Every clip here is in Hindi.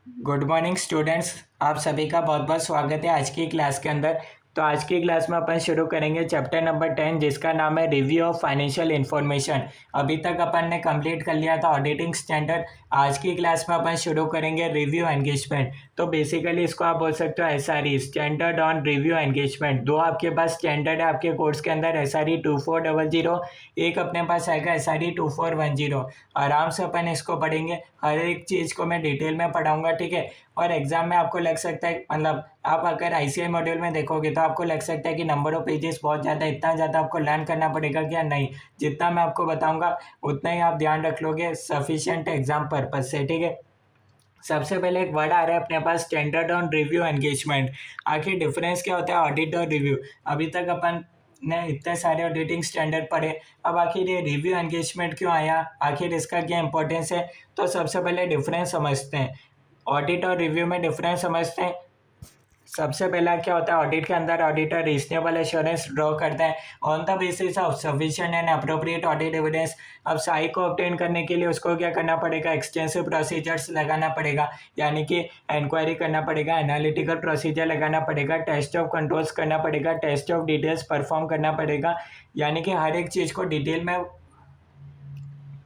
Good morning students. आप सभी का बहुत बहुत स्वागत है आज की क्लास के अंदर। तो आज की क्लास में अपन शुरू करेंगे चैप्टर नंबर 10 जिसका नाम है रिव्यू ऑफ फाइनेंशियल इन्फॉर्मेशन। अभी तक अपन ने कंप्लीट कर लिया था ऑडिटिंग स्टैंडर्ड। आज की क्लास में अपन शुरू करेंगे रिव्यू एंगेजमेंट। तो बेसिकली इसको आप बोल सकते हो SRE, standard on review engagement. दो आपके पास स्टैंडर्ड है आपके कोर्स के अंदर, SRE 2400, एक अपने पास आएगा SRE 2410। आराम से अपन इसको पढ़ेंगे, हर एक चीज़ को मैं डिटेल में पढ़ाऊंगा, ठीक है। और एग्जाम में आपको लग सकता है, मतलब आप अगर ICI मॉड्यूल में देखोगे तो आपको लग सकता है कि नंबर ऑफ पेजेस बहुत ज़्यादा, इतना ज़्यादा आपको लर्न करना पड़ेगा क्या? नहीं, जितना मैं आपको बताऊंगा उतना ही आप ध्यान रख लोगे सफिशिएंट एग्जाम पर्पज से, ठीक है। सबसे पहले एक वर्ड आ रहा है अपने पास, स्टैंडर्ड ऑन रिव्यू एंगेजमेंट। आखिर डिफरेंस क्या होता है ऑडिट और रिव्यू? अभी तक अपन ने इतने सारे ऑडिटिंग स्टैंडर्ड पढ़े, अब आखिर ये रिव्यू एंगेजमेंट क्यों आया, आखिर इसका क्या इंपॉर्टेंस है? तो सबसे पहले डिफरेंस समझते हैं, ऑडिट और रिव्यू में डिफरेंस समझते हैं। सबसे पहला क्या होता है, ऑडिट के अंदर ऑडिटर रीजनेबल एश्योरेंस ड्रॉ करता है on the basis of sufficient and appropriate audit evidence. अब साई को ऑब्टेन करने के लिए उसको क्या करना पड़ेगा, एक्सटेंसिव प्रोसीजर्स लगाना पड़ेगा, यानी कि इंक्वायरी करना पड़ेगा, एनालिटिकल प्रोसीजर लगाना पड़ेगा, टेस्ट ऑफ कंट्रोल्स करना पड़ेगा, टेस्ट ऑफ डिटेल्स परफॉर्म करना पड़ेगा, यानी कि हर एक चीज़ को डिटेल में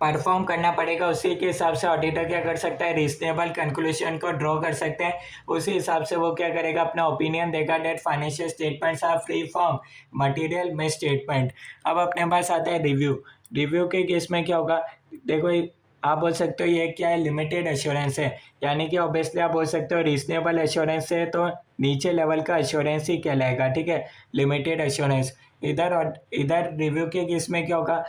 परफॉर्म करना पड़ेगा। उसी के हिसाब से ऑडिटर क्या कर सकता है, रीजनेबल कंक्लूजन को ड्रॉ कर सकते हैं। उसी हिसाब से वो क्या करेगा, अपना ओपिनियन देगा that financial statements are free from material misstatement. अब अपने पास आता है रिव्यू। रिव्यू के केस में क्या होगा, देखो आप बोल सकते हो ये क्या है, लिमिटेड एश्योरेंस है, यानी कि ऑब्वियसली आप बोल सकते हो रीजनेबल एश्योरेंस है तो नीचे लेवल का एश्योरेंस ही कहलाएगा, ठीक है, लिमिटेड एश्योरेंस। इधर रिव्यू के केस में क्या होगा,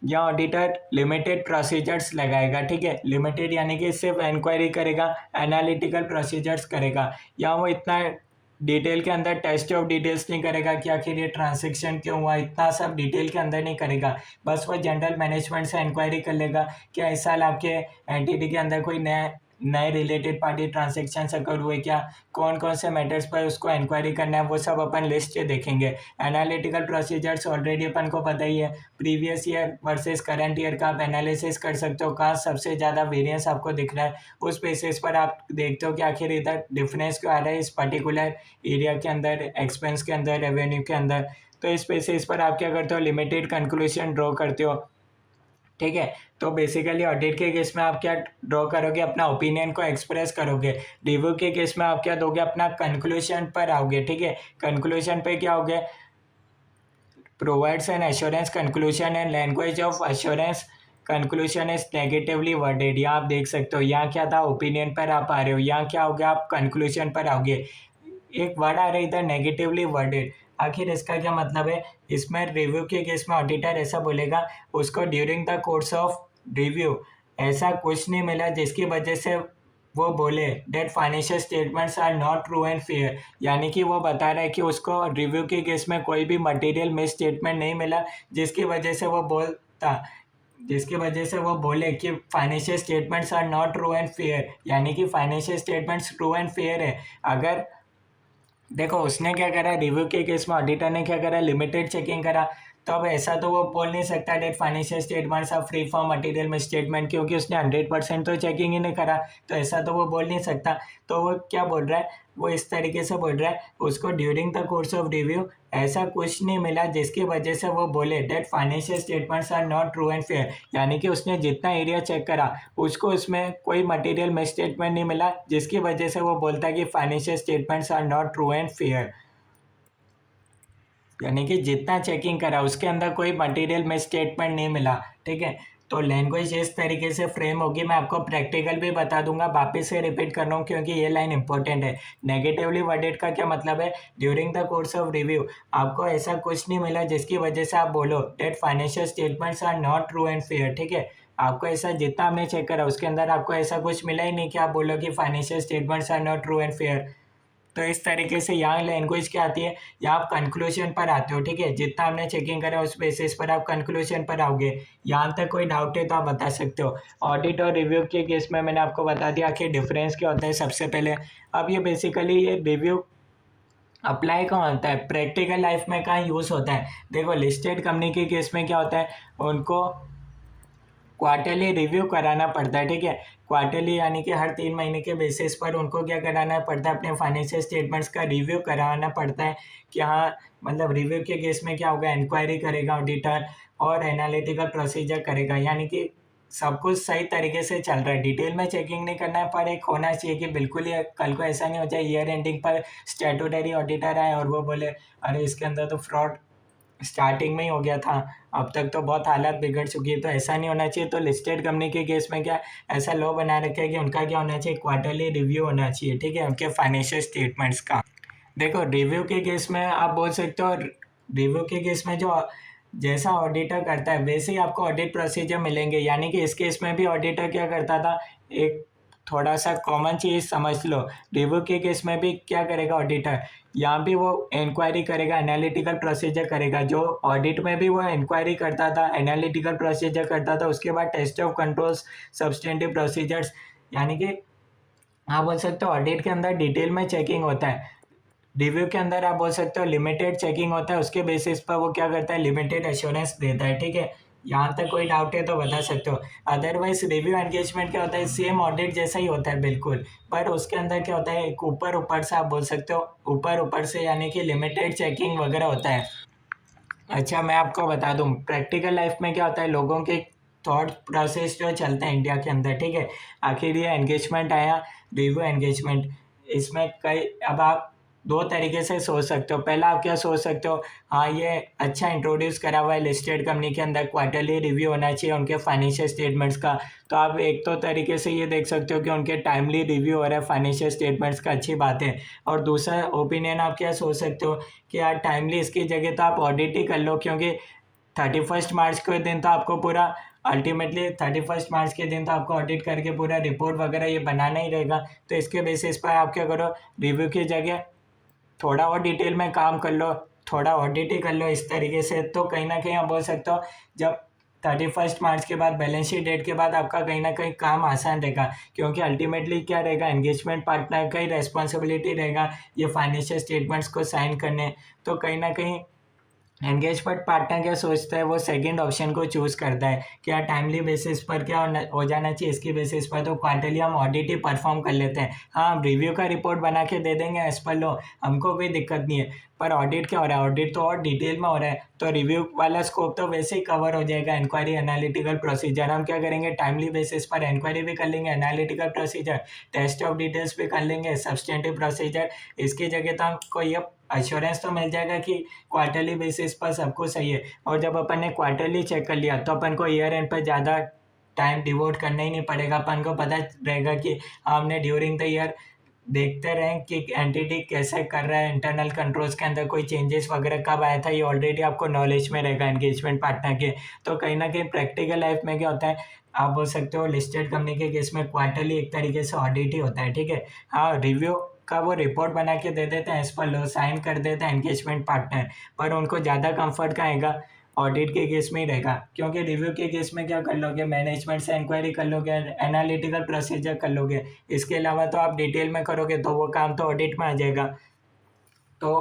या ऑडिटर लिमिटेड प्रोसीजर्स लगाएगा, ठीक है, लिमिटेड यानी कि सिर्फ इंक्वायरी करेगा, एनालिटिकल प्रोसीजर्स करेगा, या वो इतना डिटेल के अंदर टेस्ट ऑफ डिटेल्स नहीं करेगा कि आखिर ये ट्रांजेक्शन क्यों हुआ, इतना सब डिटेल के अंदर नहीं करेगा। बस वो जनरल मैनेजमेंट से इंक्वायरी कर लेगा कि इस साल आपके एंटिटी के अंदर कोई नए नए रिलेटेड पार्टी ट्रांजेक्शन अकर हुए क्या, कौन कौन से मैटर्स पर उसको इंक्वायरी करना है, वो सब अपन लिस्ट से देखेंगे। एनालिटिकल प्रोसीजर्स ऑलरेडी अपन को पता ही है, previous year versus current year का आप एनालिसिस कर सकते हो, कहाँ सबसे ज़्यादा वेरिएंस आपको दिख रहा है, उस बेसिस पर आप देखते हो कि आखिर इधर डिफरेंस क्यों आ रहा है इस पर्टिकुलर एरिया के अंदर, एक्सपेंस के अंदर, रेवेन्यू के अंदर। तो इस बेसिस पर आप क्या करते हो, लिमिटेड कंक्लूजन ड्रॉ करते हो, ठीक है। तो बेसिकली ऑडिट के केस में आप क्या ड्रॉ करोगे, अपना ओपिनियन को एक्सप्रेस करोगे। रिव्यू के केस में आप क्या दोगे, अपना कंक्लूजन पर आओगे, ठीक है। कंक्लूजन पे क्या होगे, provides an assurance conclusion and language of assurance conclusion is negatively worded। यहाँ आप देख सकते हो, यहाँ क्या था, ओपिनियन पर आप आ रहे हो, यहाँ क्या हो गया, आप कंक्लूजन पर आओगे, एक वर्ड आ रहा है इधर नेगेटिवली वर्डेड। आखिर इसका क्या मतलब है, इसमें रिव्यू के केस में ऑडिटर ऐसा बोलेगा, उसको during the course of review ऐसा कुछ नहीं मिला जिसकी वजह से वो बोले that financial statements are not true and fair, यानी कि वो बता रहा है कि उसको रिव्यू के केस में कोई भी मटेरियल मिस स्टेटमेंट नहीं मिला जिसकी वजह से वो बोलता, जिसकी वजह से वो बोले कि financial statements are not true and fair, यानी कि financial statements true and fair है। अगर देखो उसने क्या करा, रिव्यू के केस में ऑडिटर ने क्या करा, लिमिटेड चेकिंग करा, तो अब ऐसा तो वो बोल नहीं सकता that financial statements are free from material misstatement, क्योंकि उसने 100% तो चेकिंग ही नहीं करा, तो ऐसा तो वो बोल नहीं सकता। तो वो क्या बोल रहा है, वो इस तरीके से बोल रहा है, उसको during the course of review ऐसा कुछ नहीं मिला जिसकी वजह से वो बोले that financial statements are not true and fair, यानी कि उसने जितना एरिया चेक करा उसको उसमें कोई मटेरियल मिस स्टेटमेंट नहीं मिला जिसकी वजह से वो बोलता है कि financial statements are not true and fair, यानी कि जितना चेकिंग करा उसके अंदर कोई मटेरियल मिस स्टेटमेंट नहीं मिला, ठीक है। तो लैंग्वेज इस तरीके से फ्रेम होगी, मैं आपको प्रैक्टिकल भी बता दूंगा, वापस से रिपीट कर रहा हूँ क्योंकि ये लाइन इंपॉर्टेंट है। नेगेटिवली वर्डेड का क्या मतलब है, during the course of review आपको ऐसा कुछ नहीं मिला जिसकी वजह से आप बोलो that financial statements are not true and fair, ठीक है। आपको ऐसा जितना हमने चेक करा उसके अंदर आपको ऐसा कुछ मिला ही नहीं कि आप बोलो कि financial statements are not true and fair. तो इस तरीके से यहाँ लैंग्वेज क्या आती है, यहाँ आप कंक्लूजन पर आते हो, ठीक है, जितना हमने चेकिंग करा उस बेसिस पर आप कंक्लूजन पर आओगे। यहाँ तक कोई डाउट है तो आप बता सकते हो। ऑडिट और रिव्यू के केस में मैंने आपको बता दिया कि डिफरेंस क्या होता है सबसे पहले। अब ये बेसिकली ये रिव्यू अप्लाई कहाँ होता है, प्रैक्टिकल लाइफ में कहाँ यूज़ होता है। देखो लिस्टेड कंपनी के केस में क्या होता है, उनको क्वार्टरली रिव्यू कराना पड़ता है, ठीक है। क्वार्टरली यानी कि हर 3 महीने के बेसिस पर उनको क्या कराना पड़ता है, अपने फाइनेंशियल स्टेटमेंट्स का रिव्यू कराना पड़ता है कि हाँ, मतलब रिव्यू के केस में क्या होगा, इंक्वायरी करेगा ऑडिटर और एनालिटिकल प्रोसीजर करेगा, यानी कि सब कुछ सही तरीके से चल रहा है। डिटेल में चेकिंग नहीं करना है, पर एक होना चाहिए कि बिल्कुल ही कल को ऐसा नहीं हो जाए ईयर एंडिंग पर स्टैट्यूटरी ऑडिटर आए और वो बोले अरे इसके अंदर तो फ्रॉड स्टार्टिंग में ही हो गया था, अब तक तो बहुत हालत बिगड़ चुकी है। तो ऐसा नहीं होना चाहिए। तो लिस्टेड कंपनी के केस में क्या ऐसा लॉ बना रखा है कि उनका क्या होना चाहिए, क्वार्टरली रिव्यू होना चाहिए, ठीक है, उनके फाइनेंशियल स्टेटमेंट्स का। देखो रिव्यू के केस में आप बोल सकते हो, रिव्यू के केस में जो जैसा ऑडिटर करता है वैसे ही आपको ऑडिट प्रोसीजर मिलेंगे, यानी कि इस केस में भी ऑडिटर क्या करता था, एक थोड़ा सा कॉमन चीज़ समझ लो। रिव्यू के केस में भी क्या करेगा ऑडिटर, यहाँ भी वो इंक्वायरी करेगा, एनालिटिकल प्रोसीजर करेगा। जो ऑडिट में भी वो इंक्वायरी करता था, एनालिटिकल प्रोसीजर करता था, उसके बाद test of controls, substantive procedures, यानी कि आप बोल सकते हो ऑडिट के अंदर डिटेल में चेकिंग होता है। रिव्यू के अंदर आप बोल सकते हो लिमिटेड चेकिंग होता है, उसके बेसिस पर वो क्या करता है, लिमिटेड एश्योरेंस देता है, ठीक है। यहाँ तक कोई डाउट है तो बता सकते हो। अदरवाइज रिव्यू एंगेजमेंट क्या होता है, सेम ऑडिट जैसा ही होता है बिल्कुल, पर उसके अंदर क्या होता है, एक ऊपर ऊपर से आप बोल सकते हो, ऊपर ऊपर से यानी कि लिमिटेड चेकिंग वगैरह होता है। अच्छा मैं आपको बता दूं, प्रैक्टिकल लाइफ में क्या होता है, लोगों के थॉट प्रोसेस जो चलते हैं इंडिया के अंदर, ठीक है। आखिर ये एंगेजमेंट आया, रिव्यू एंगेजमेंट, इसमें कई, अब आप दो तरीके से सोच सकते हो। पहला आप क्या सोच सकते हो, हाँ ये अच्छा इंट्रोड्यूस करा हुआ है लिस्टेड कंपनी के अंदर, क्वार्टरली रिव्यू होना चाहिए उनके फाइनेंशियल स्टेटमेंट्स का। तो आप एक तो तरीके से ये देख सकते हो कि उनके टाइमली रिव्यू हो रहा है फाइनेंशियल स्टेटमेंट्स का, अच्छी बात है। और दूसरा ओपिनियन आप क्या सोच सकते हो कि यार टाइमली इसकी जगह तो आप ऑडिट ही कर लो, क्योंकि 31 मार्च के दिन तो आपको पूरा, अल्टीमेटली 31 मार्च के दिन तो आपको ऑडिट करके पूरा रिपोर्ट वगैरह ये बनाना ही रहेगा। तो इसके बेसिस पर आप क्या करो, रिव्यू की जगह थोड़ा और डिटेल में काम कर लो, थोड़ा ऑडिट ही कर लो इस तरीके से। तो कहीं ना कहीं आप बोल सकते हो जब 31 मार्च के बाद, बैलेंस शीट डेट के बाद आपका कहीं ना कहीं काम आसान रहेगा, क्योंकि अल्टीमेटली क्या रहेगा, एंगेजमेंट पार्टनर का ही रेस्पॉन्सिबिलिटी रहेगा ये फाइनेंशियल स्टेटमेंट्स को साइन करने। तो कहीं ना कहीं एंगेजमेंट पार्टनर क्या सोचता है, वो सेकंड ऑप्शन को चूज करता है, क्या टाइमली बेसिस पर क्या हो जाना चाहिए, इसकी बेसिस पर तो क्वार्टरली हम ऑडिट ही परफॉर्म कर लेते हैं। हाँ हम रिव्यू का रिपोर्ट बना के दे देंगे एज पर लो, हमको कोई दिक्कत नहीं है। पर ऑडिट क्या हो रहा है, ऑडिट तो और डिटेल में हो रहा है, तो रिव्यू वाला स्कोप तो वैसे ही कवर हो जाएगा, इंक्वायरी एनालिटिकल प्रोसीजर। हम क्या करेंगे, टाइमली बेसिस पर इंक्वायरी भी कर लेंगे, analytical procedure, test of details भी कर लेंगे, सब्सटेंटिव प्रोसीजर। इसकी जगह तो हमको ये एश्योरेंस तो मिल जाएगा कि क्वार्टरली बेसिस पर सब कुछ सही है। और जब अपन ने क्वार्टरली चेक कर लिया तो अपन को ईयर एंड पर ज़्यादा टाइम डिवोट करना ही नहीं पड़ेगा। अपन को पता रहेगा कि हमने ड्यूरिंग द ईयर देखते रहें कि एंटिटी कैसे कर रहा है, इंटरनल कंट्रोल्स के अंदर कोई चेंजेस वगैरह कब आया था, ये ऑलरेडी आपको नॉलेज में रहेगा एंगेजमेंट पार्टनर के। तो कहीं ना कहीं प्रैक्टिकल लाइफ में क्या होता है, आप बोल सकते हो लिस्टेड कंपनी के केस में क्वार्टरली एक तरीके से ऑडिट ही होता है, ठीक है। हाँ रिव्यू का वो रिपोर्ट बना के दे देते हैं, एज पर लो साइन कर देते हैं एंगेजमेंट पार्टनर, पर उनको ज़्यादा कंफर्ट का आएगा ऑडिट के केस में ही रहेगा। क्योंकि रिव्यू के केस में क्या कर लोगे, मैनेजमेंट से इंक्वायरी कर लोगे, एनालिटिकल प्रोसीजर कर लोगे, इसके अलावा तो आप डिटेल में करोगे तो वो काम तो ऑडिट में आ जाएगा। तो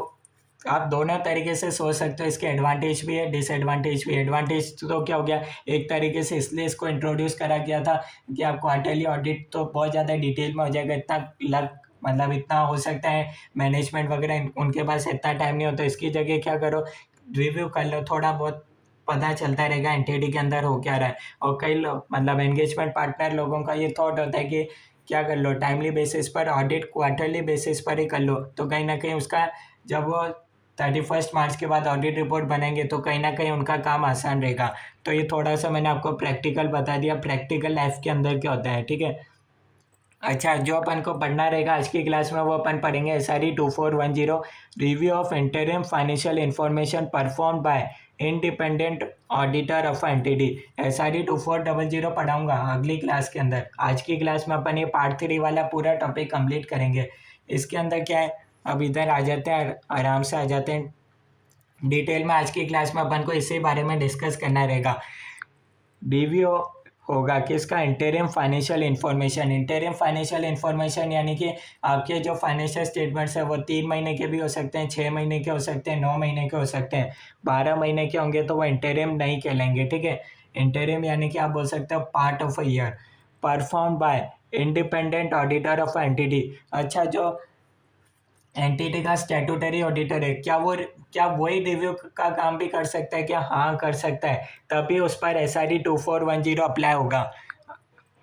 आप दोनों तरीके से सोच सकते हो, इसके एडवांटेज भी है, डिसएडवांटेज भी है। एडवांटेज तो क्या हो गया, एक तरीके से इसलिए इसको इंट्रोड्यूस करा गया था कि आप क्वार्टरली ऑडिट तो बहुत ज़्यादा डिटेल में हो जाएगा, इतना लग मतलब इतना हो सकता है मैनेजमेंट वगैरह उनके पास इतना टाइम नहीं होता। इसकी जगह क्या करो, रिव्यू कर लो, थोड़ा बहुत पता चलता रहेगा एंटिटी के अंदर हो क्या रहा है। और कई लोग मतलब एंगेजमेंट पार्टनर लोगों का ये थॉट होता है कि क्या कर लो, टाइमली बेसिस पर ऑडिट क्वार्टरली बेसिस पर ही कर लो, तो कहीं ना कहीं उसका जब वो 31 मार्च के बाद ऑडिट रिपोर्ट बनेंगे तो कहीं ना कहीं उनका काम आसान रहेगा। तो ये थोड़ा सा मैंने आपको प्रैक्टिकल बता दिया, प्रैक्टिकल लाइफ के अंदर क्या होता है, ठीक है। अच्छा जो अपन को पढ़ना रहेगा आज की क्लास में, वो अपन पढ़ेंगे SRE 2410, review of interim financial information perform by independent auditor of entity. SRE 2400 पढ़ाऊंगा अगली क्लास के अंदर। आज की क्लास में अपन ये पार्ट 3 वाला पूरा टॉपिक कंप्लीट करेंगे। इसके अंदर क्या है, अब इधर आ जाते हैं, आराम से आ जाते हैं डिटेल में। आज की क्लास में अपन को इसी बारे में डिस्कस करना रहेगा। रिव्यू होगा किसका, interim financial information. Interim financial information यानी कि आपके जो फाइनेंशियल स्टेटमेंट्स है वो 3 महीने के भी हो सकते हैं, 6 महीने के हो सकते हैं, 9 महीने के हो सकते हैं। 12 महीने के होंगे तो वो इंटरिम नहीं कहलाएंगे, ठीक है। इंटरिम यानी कि आप बोल सकते हो part of a year, perform by independent auditor of entity. अच्छा, जो एंटिटी का स्टैट्यूटरी ऑडिटर है, क्या वही रिव्यू का काम भी कर सकता है क्या? हाँ, कर सकता है। तभी उस पर SRE 2410 अप्लाई होगा।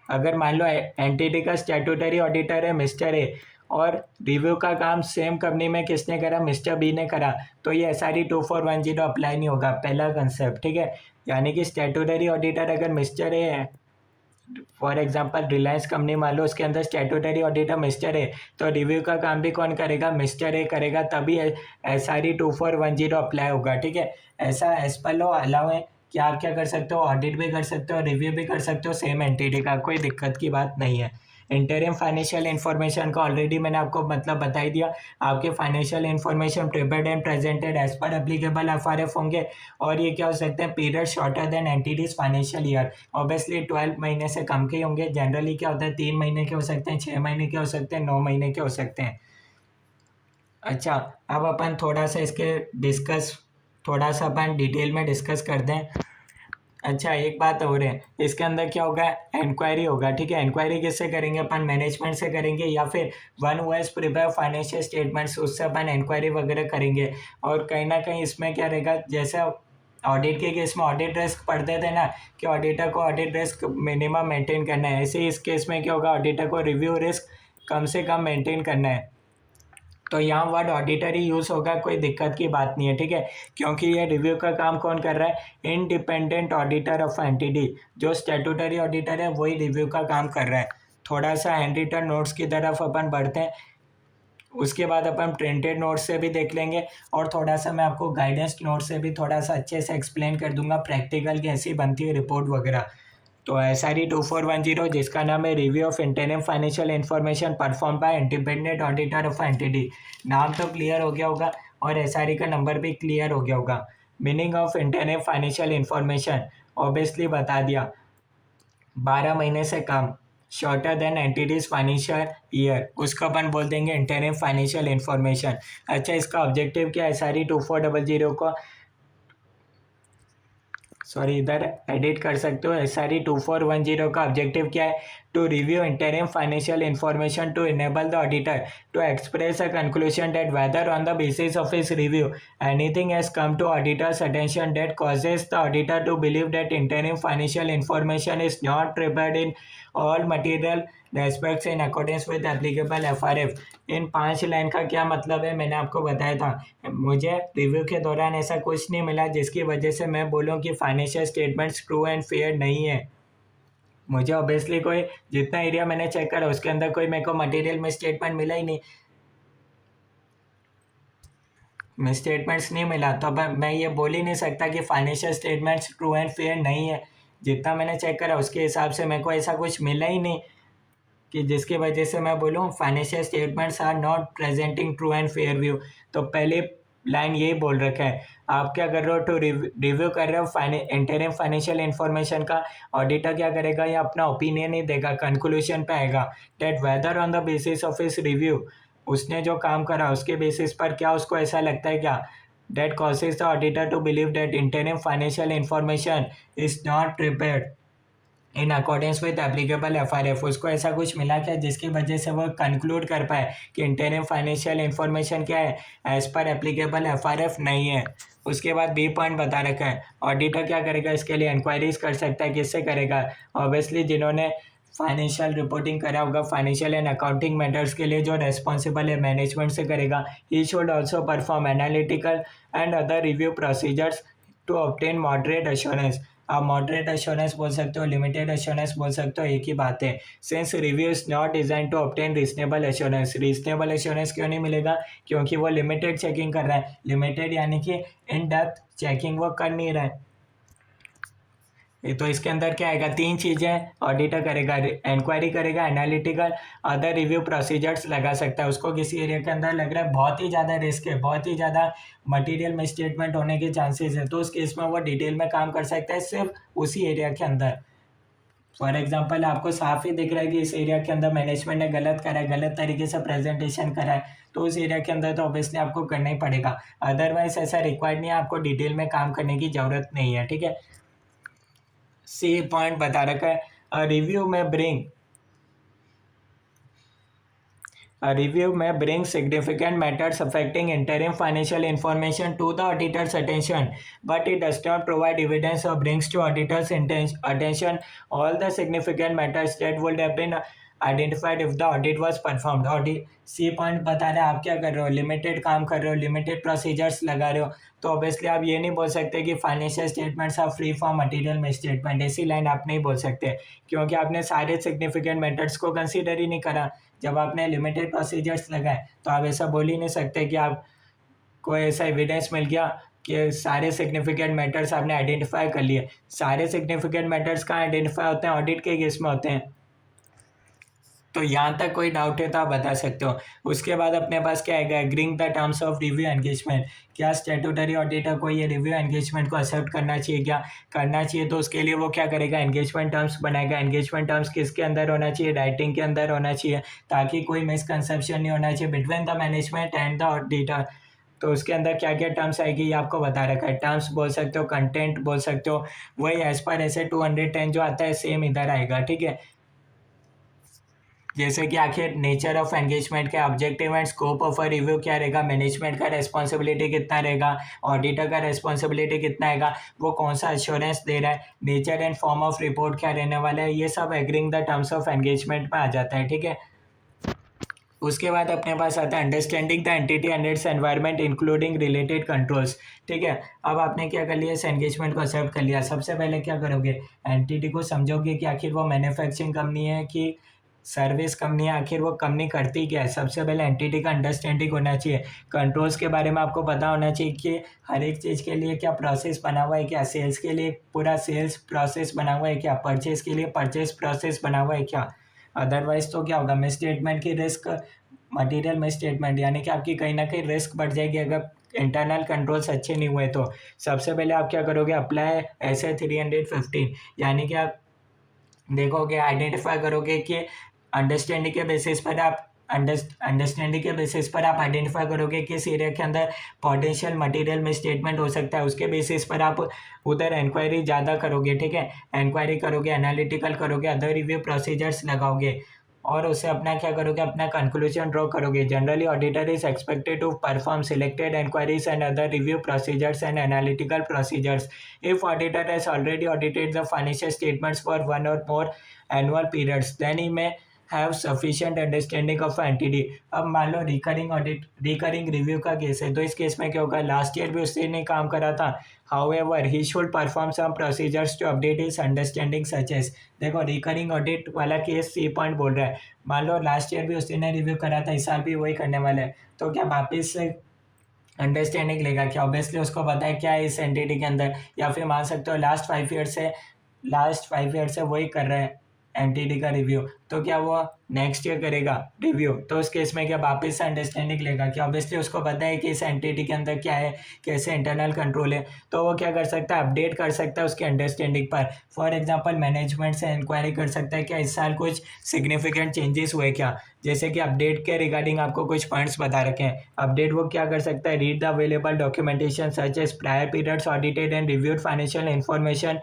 अगर मान लो एंटिटी का स्टैट्यूटरी ऑडिटर है मिस्टर ए, और रिव्यू का काम सेम कंपनी में किसने करा? मिस्टर बी ने करा, तो ये SRE 2410 अप्लाई नहीं होगा। पहला कंसेप्ट, ठीक है। यानी कि स्टैट्यूटरी ऑडिटर अगर मिस्टर ए है, फॉर एग्जांपल रिलायंस कंपनी मान लो, उसके अंदर स्टैट्यूटरी ऑडिटर मिस्टर ए, तो रिव्यू का काम भी कौन करेगा? मिस्टर ए करेगा, तभी SRE 2410 अप्लाई होगा, ठीक है। ऐसा एज पर लो अलाउ है कि आप क्या कर सकते हो? ऑडिट भी कर सकते हो, रिव्यू भी कर सकते हो सेम एंटिटी का, कोई दिक्कत की बात नहीं है। इंटरिम फाइनेंशियल इन्फॉर्मेशन का ऑलरेडी मैंने आपको मतलब बता ही दिया। आपके financial information prepared and presented as per applicable FRF होंगे, और ये क्या हो सकते हैं? Period shorter than entities financial year. Obviously 12 महीने से कम के ही होंगे। जनरली क्या होता है? 3 महीने के हो सकते हैं, 6 महीने के हो सकते हैं, 9 महीने के हो सकते हैं। अच्छा, अब अपन थोड़ा सा अपन डिटेल में डिस्कस कर दें। अच्छा, एक बात और है, इसके अंदर क्या होगा? इंक्वायरी होगा, ठीक है। इंक्वायरी किससे करेंगे अपन? मैनेजमेंट से करेंगे, या फिर one who has prepare financial statements, उससे अपन इंक्वायरी वगैरह करेंगे। और कहीं ना कहीं इसमें क्या रहेगा? जैसे ऑडिट के केस में ऑडिट रिस्क पढ़ते थे ना, कि ऑडिटर को ऑडिट रिस्क मिनिमम मेंटेन करना है, ऐसे ही इस केस में क्या होगा? ऑडिटर को रिव्यू रिस्क कम से कम मेंटेन करना है। तो यहाँ वर्ड ऑडिटर ही यूज़ होगा, कोई दिक्कत की बात नहीं है, ठीक है। क्योंकि ये रिव्यू का काम कौन कर रहा है? Independent auditor of entity. जो स्टैट्यूटरी ऑडिटर है वही रिव्यू का काम कर रहा है। थोड़ा सा हैंड रिटन नोट्स की तरफ अपन बढ़ते हैं, उसके बाद अपन प्रिंटेड नोट से भी देख लेंगे, और थोड़ा सा मैं आपको गाइडेंस नोट से भी थोड़ा सा अच्छे से एक्सप्लेन कर दूंगा प्रैक्टिकल कैसी बनती है रिपोर्ट वगैरह। तो SRE 2410, जिसका नाम है review of interim financial information perform by independent auditor of entity. नाम तो क्लियर हो गया होगा, और SRE का नंबर भी क्लियर हो गया होगा। Meaning of interim financial information obviously बता दिया, 12 महीने से कम, shorter than entities financial year, उसको अपन बोल देंगे इंटरिम फाइनेंशियल इन्फॉर्मेशन। अच्छा, इसका ऑब्जेक्टिव क्या है? SRE 2400 को, सॉरी, इधर एडिट कर सकते हो। SRE 2410 का ऑब्जेक्टिव क्या है? To review interim financial information to enable the auditor to express a conclusion that whether on the basis of his review anything has come to auditor's attention that causes the auditor to believe that interim financial information is not prepared in all material respects in accordance with applicable FRF। इन 5 लाइन का क्या मतलब है? मैंने आपको बताया था। मुझे रिव्यू के दौरान ऐसा कुछ नहीं मिला जिसकी वजह से मैं बोलूँ कि financial statements true and fair नहीं है। मुझे ऑब्वियसली कोई, जितना एरिया मैंने चेक करा उसके अंदर कोई मेरे को मटेरियल में स्टेटमेंट मिला ही नहीं, मैं स्टेटमेंट्स नहीं मिला, तो अब मैं ये बोल ही नहीं सकता कि financial statements true and fair नहीं है। जितना मैंने चेक करा उसके हिसाब से मेरे को ऐसा कुछ मिला ही नहीं कि जिसकी वजह से मैं बोलूँ financial statements are not presenting true and fair view. तो पहले लाइन यही बोल रखा है। आप क्या कर रहे हो? टू रिव्यू कर रहे हो इंटरिम फाइनेंशियल इन्फॉर्मेशन का। ऑडिटर क्या करेगा? ये अपना ओपिनियन ही देगा, कंक्लूजन पे आएगा that whether on the basis of his review, उसने जो काम करा उसके बेसिस पर क्या उसको ऐसा लगता है क्या? That causes the auditor to believe that interim financial information is not prepared in accordance with applicable FRF। उसको ऐसा कुछ मिला क्या जिसकी वजह से वो कंक्लूड कर पाए कि इंटरिम फाइनेंशियल इन्फॉर्मेशन क्या है? एज पर एप्लीकेबल FRF नहीं है। उसके बाद बी पॉइंट बता रखा है, ऑडिटर क्या करेगा? इसके लिए इंक्वायरीज कर सकता है। किससे करेगा? ऑब्वियसली जिन्होंने फाइनेंशियल रिपोर्टिंग करा होगा, फाइनेंशियल एंड अकाउंटिंग मैटर्स के लिए जो रेस्पॉन्सिबल है, मैनेजमेंट से करेगा। He should also perform analytical and other review procedures to obtain moderate assurance. आप मॉडरेट एश्योरेंस बोल सकते हो, लिमिटेड एश्योरेंस बोल सकते हो, एक ही बात है। Since review is not designed to obtain reasonable assurance, reasonable assurance क्यों नहीं मिलेगा? क्योंकि वो लिमिटेड चेकिंग कर रहा है। लिमिटेड यानी कि इन डेप्थ चेकिंग वो कर नहीं रहा है। ये तो इसके अंदर क्या आएगा? 3 चीज़ें ऑडिटर करेगा, इंक्वायरी करेगा, एनालिटिकल, अदर रिव्यू प्रोसीजर्स लगा सकता है। उसको किसी एरिया के अंदर लग रहा है बहुत ही ज़्यादा रिस्क है, बहुत ही ज़्यादा मटेरियल में स्टेटमेंट होने के चांसेस है, तो उस केस में वो डिटेल में काम कर सकता है सिर्फ उसी एरिया के अंदर। फॉर एग्जाम्पल आपको साफ ही दिख रहा है कि इस एरिया के अंदर मैनेजमेंट ने गलत करा है, गलत तरीके से प्रेजेंटेशन करा है, तो उस एरिया के अंदर तो ऑब्वियसली आपको करना ही पड़ेगा। अदरवाइज ऐसा रिक्वायर्ड नहीं है, आपको डिटेल में काम करने की ज़रूरत नहीं है, ठीक है। सी पॉइंट बता रखा है, रिव्यू में bring A review may bring significant matters affecting interim financial information to the auditor's attention, but it does not provide evidence or brings to auditor's attention all the significant matters that would have been identified if the audit was performed. Audit C point बता रहे हैं आप क्या कर रहे हो, लिमिटेड काम कर रहे हो, लिमिटेड प्रोसीजर्स लगा रहे हो, तो ऑब्वियसली आप ये नहीं बोल सकते कि financial statements are free from material misstatement, ऐसी लाइन आप नहीं बोल सकते, क्योंकि आपने सारे सिग्निफिकेंट मैटर्स को कंसीडर ही नहीं करा। जब आपने लिमिटेड प्रोसीजर्स लगाए तो आप ऐसा बोल ही नहीं सकते कि आपको ऐसा एविडेंस मिल गया कि सारे सिग्निफिकेंट मैटर्स आपने आइडेंटिफाई कर लिए। सारे सिग्निफिकेंट मैटर्स कहाँ आइडेंटिफाई होते हैं, ऑडिट के केस में होते हैं। तो यहाँ तक कोई डाउट है तो आप बता सकते हो। उसके बाद अपने पास क्या आएगा, agreeing the terms of review engagement. क्या स्टैट्यूटरी ऑडिटर को ये रिव्यू एंगेजमेंट को एक्सेप्ट करना चाहिए, क्या करना चाहिए, तो उसके लिए वो क्या करेगा, एंगेजमेंट टर्म्स बनाएगा। एंगेजमेंट टर्म्स किसके अंदर होना चाहिए, राइटिंग के अंदर होना चाहिए, ताकि कोई मिसकंसेप्शन नहीं होना चाहिए between the management and the auditor. तो उसके अंदर क्या क्या टर्म्स आएगी ये आपको बता रखा है। टर्म्स बोल सकते हो, कंटेंट बोल सकते हो, वही एज पर ऐसे 210 जो आता है सेम इधर आएगा, ठीक है। जैसे कि आखिर नेचर ऑफ एंगेजमेंट का, objective and scope of a review क्या रहेगा, मैनेजमेंट का रेस्पॉन्सिबिलिटी कितना रहेगा, ऑडिटर का रेस्पॉन्सिबिलिटी कितना रहेगा, वो कौन सा एश्योरेंस दे रहा है, nature and form of report क्या रहने वाला है, ये सब agreeing the terms of engagement में आ जाता है, ठीक है। उसके बाद अपने पास आता है understanding the entity and its environment including related controls, ठीक है। अब आपने क्या कर लिया, इस एंगेजमेंट को एक्सेप्ट कर लिया। सबसे पहले क्या करोगे, एंटिटी को समझोगे कि आखिर वो मैन्युफैक्चरिंग कंपनी है कि सर्विस कंपनी है, आखिर वो कंपनी करती क्या है। सबसे पहले एंटिटी का अंडरस्टैंडिंग होना चाहिए। कंट्रोल्स के बारे में आपको पता होना चाहिए कि हर एक चीज़ के लिए क्या प्रोसेस बना हुआ है, क्या सेल्स के लिए पूरा सेल्स प्रोसेस बना हुआ है, क्या परचेज के लिए परचेज प्रोसेस बना हुआ है क्या। अदरवाइज तो क्या होगा, मिस स्टेटमेंट की रिस्क, मटेरियल मिस स्टेटमेंट, यानी कि आपकी कहीं ना कहीं रिस्क बढ़ जाएगी अगर इंटरनल कंट्रोल्स अच्छे नहीं हुए तो। सबसे पहले आप क्या करोगे, अप्लाई ऐसे 315, यानी कि आप देखोगे, आइडेंटिफाई करोगे कि अंडरस्टैंडिंग के बेसिस पर आप अंडरस्टैंडिंग के बेसिस पर आप आइडेंटिफाई करोगे कि इस एरिया के अंदर पोटेंशियल मटेरियल में स्टेटमेंट हो सकता है। उसके बेसिस पर आप उधर इंक्वायरी ज़्यादा करोगे, ठीक है। इंक्वायरी करोगे, एनालिटिकल करोगे, अदर रिव्यू प्रोसीजर्स लगाओगे और उसे अपना क्या करोगे, अपना कंक्लूजन ड्रॉ करोगे। Generally auditor is expected to perform selected inquiries and other review procedures and analytical procedures if auditor has already audited the financial statements for one or more annual periods, then he may have sufficient understanding of entity. अब मान लो रिकरिंग ऑडिट, रिकरिंग रिव्यू का केस है, तो इस केस में क्या होगा, लास्ट ईयर भी उसने नहीं काम करा था, however he should perform some procedures to update his understanding such as. देखो रिकरिंग ऑडिट वाला केस सी पॉइंट बोल रहा है, मान लो लास्ट ईयर भी उसने रिव्यू करा था, इस साल भी वही करने वाला है, तो क्या वापिस से अंडरस्टैंडिंग लेगा क्या, ऑब्वियसली उसको पता है क्या है इस एंटिटी के अंदर। या फिर मान सकते हो लास्ट 5 ईयर से वही कर रहे हैं एंटिटी का रिव्यू, तो क्या वो नेक्स्ट ईयर करेगा रिव्यू, तो उस केस में क्या वापस से अंडरस्टैंडिंग लेगा क्या, ऑब्वियसली उसको पता है कि इस एंटिटी के अंदर क्या है, कैसे इंटरनल कंट्रोल है, तो वो क्या कर सकता है, अपडेट कर सकता है उसके अंडरस्टैंडिंग पर। फॉर एग्जांपल मैनेजमेंट से इंक्वायरी कर सकता है क्या इस साल कुछ सिग्निफिकेंट चेंजेस हुए क्या, जैसे कि अपडेट के रिगार्डिंग आपको कुछ पॉइंट्स बता रखे हैं। अपडेट वो क्या कर सकता है, read the available documentation such as prior periods audited and reviewed financial information,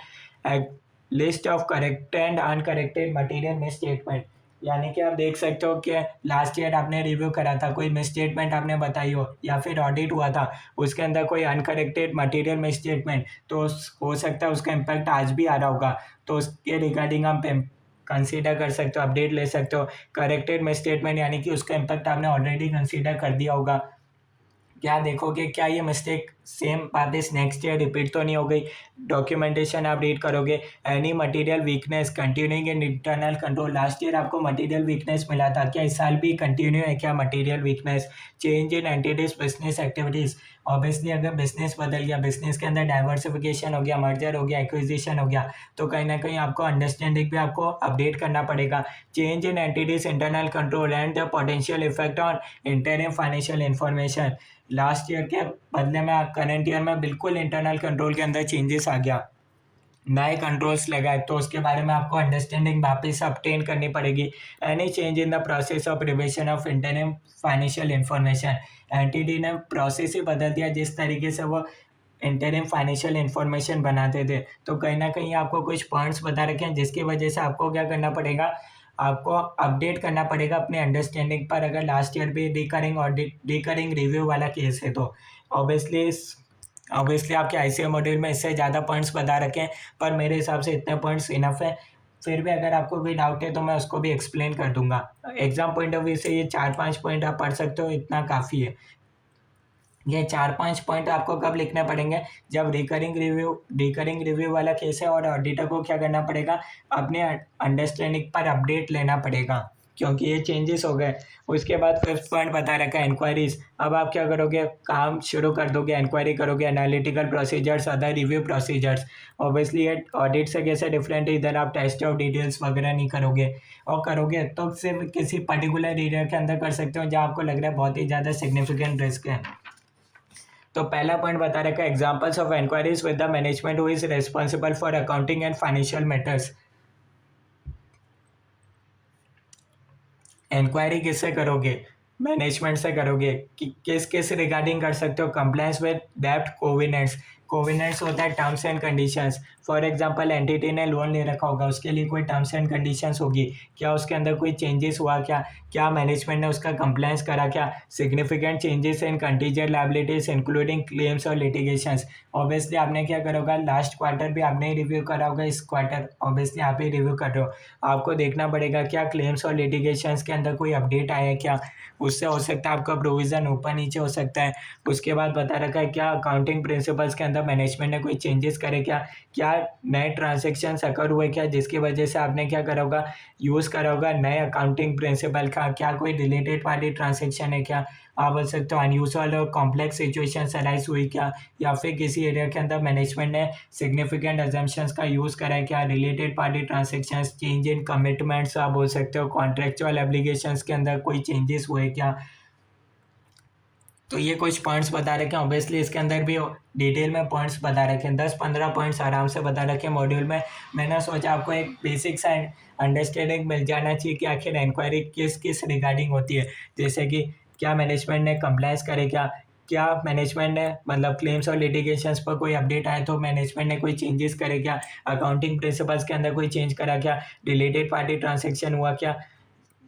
list of correct and uncorrected material misstatement, यानी कि आप देख सकते हो कि लास्ट ईयर आपने रिव्यू करा था, कोई मिस स्टेटमेंट आपने बताई हो या फिर ऑडिट हुआ था उसके अंदर कोई अनकरेक्टेड मटेरियल मिस स्टेटमेंट, तो हो सकता है उसका इम्पैक्ट आज भी आ रहा होगा, तो उसके रिगार्डिंग आप कंसीडर कर सकते हो, अपडेट ले सकते हो। करेक्टेड मिस स्टेटमेंट यानी कि उसका इम्पैक्ट आपने ऑलरेडी कंसीडर कर दिया होगा, क्या देखोगे क्या ये मिस्टेक सेम वापस नेक्स्ट ईयर रिपीट तो नहीं हो गई। डॉक्यूमेंटेशन आप रीड करोगे, any material weakness continuing in internal control, last year आपको मटेरियल वीकनेस मिला था, क्या इस साल भी कंटिन्यू है क्या material weakness. Change in entities business activities, obviously अगर बिजनेस बदल गया, बिजनेस के अंदर डाइवर्सिफिकेशन हो गया, मर्जर हो गया, एक्विजिशन हो गया, तो कहीं ना कहीं आपको अंडरस्टैंडिंग भी आपको अपडेट करना पड़ेगा। Change in entities internal control and the potential effect on internal financial information, last year के बदले में करंट ईयर में बिल्कुल इंटरनल कंट्रोल के अंदर चेंजेस आ गया, नए कंट्रोल्स लगाए, तो उसके बारे में आपको अंडरस्टैंडिंग वापस अपटेन करनी पड़ेगी। Any change in the process of revision of internal financial information, entity ने प्रोसेस ही बदल दिया जिस तरीके से वो इंटरिम फाइनेंशियल इन्फॉर्मेशन बनाते थे। तो कहीं ना कहीं आपको कुछ पॉइंट्स बता रखे हैं जिसकी वजह से आपको क्या करना पड़ेगा, आपको अपडेट करना पड़ेगा अपने अंडरस्टैंडिंग पर। अगर लास्ट ईयर भी रिकरिंग ऑडिट रिकरिंग रिव्यू वाला केस है तो ऑब्वियसली ऑब्वियसली आपके आईसीए मॉड्यूल में इससे ज़्यादा पॉइंट्स बता रखे हैं, पर मेरे हिसाब से इतने पॉइंट्स इनफ है। फिर भी अगर आपको कोई डाउट है तो मैं उसको भी एक्सप्लेन कर दूंगा। एग्जाम पॉइंट ऑफ व्यू से ये 4-5 पॉइंट आप पढ़ सकते हो, इतना काफ़ी है। ये 4-5 पॉइंट आपको कब लिखने पड़ेंगे, जब रिकरिंग रिव्यू वाला केस है और ऑडिटर को क्या करना पड़ेगा, अपने अंडरस्टैंडिंग पर अपडेट लेना पड़ेगा क्योंकि ये चेंजेस हो गए। उसके बाद फिफ्थ पॉइंट बता रखा है इंक्वायरीज। अब आप क्या करोगे, काम शुरू कर दोगे, इंक्वायरी करोगे, analytical procedures, other review procedures. Obviously ये ऑडिट से कैसे डिफरेंट है, इधर आप टेस्ट ऑफ डिटेल्स वगैरह नहीं करोगे, और करोगे तो सिर्फ किसी पर्टिकुलर एरिया के अंदर कर सकते हो जहाँ आपको लग रहा है बहुत ही ज़्यादा सिग्निफिकेंट रिस्क है। तो पहला पॉइंट बता रखा है examples of inquiries with the management who is responsible for accounting and financial matters. Inquiry किससे करोगे, मैनेजमेंट से करोगे कि किस किस रिगार्डिंग कर सकते हो, कंप्लायंस विद डेब्ट कोविनेंट्स। कोविनेंट्स होता है terms and conditions. For example entity ने लोन ले रखा होगा, उसके लिए कोई टर्म्स एंड कंडीशंस होगी, क्या उसके अंदर कोई चेंजेस हुआ, क्या क्या मैनेजमेंट ने उसका कंप्लायंस करा, क्या significant changes in contingent liabilities including claims और लिटिगेशंस। ऑब्वियसली आपने क्या करा होगा, लास्ट क्वार्टर भी आपने ही रिव्यू करा होगा, इस क्वार्टर ऑब्वियसली आप ही रिव्यू कर रहे हो, आपको देखना पड़ेगा क्या क्लेम्स और लिटिगेशंस के अंदर कोई अपडेट आया है क्या, उससे हो सकता है आपका प्रोविज़न ऊपर नीचे हो सकता है। उसके बाद बता रखा है क्या अकाउंटिंग प्रिंसिपल्स के अंदर मैनेजमेंट ने कोई चेंजेस करे, क्या क्या नए ट्रांजेक्शन अकर हुए क्या जिसकी वजह से आपने क्या करा होगा, यूज़ करा होगा नए अकाउंटिंग प्रिंसिपल का, क्या कोई रिलेटेड पार्टी ट्रांजेक्शन है क्या, आप बोल सकते हो अनयूजुअल और कॉम्प्लेक्स सिचुएशन अराइज हुई क्या, या फिर किसी एरिया के अंदर मैनेजमेंट ने सिग्निफिकेंट अजम्पशंस का यूज़ करा है क्या, related party transactions, change in commitments, आप बोल सकते हो कॉन्ट्रेक्चुअल एब्लिगेशंस के अंदर कोई चेंजेस हुए क्या। तो ये कुछ पॉइंट्स बता रखे हैं, ऑब्वियसली इसके अंदर भी डिटेल में पॉइंट्स बता रखे हैं, 10-15 पॉइंट्स आराम से बता रखे हैं मॉड्यूल में। मैंने सोचा आपको एक बेसिक सा अंडरस्टैंडिंग मिल जाना चाहिए कि आखिर इंक्वायरी किस किस रिगार्डिंग होती है, जैसे कि क्या मैनेजमेंट ने कंप्लायंस करे, क्या क्या मैनेजमेंट ने मतलब क्लेम्स और लिटिगेशंस पर कोई अपडेट आए तो मैनेजमेंट ने कोई चेंजेस करे क्या, अकाउंटिंग प्रिंसिपल्स के अंदर कोई चेंज करा क्या, रिलेटेड पार्टी ट्रांजेक्शन हुआ क्या,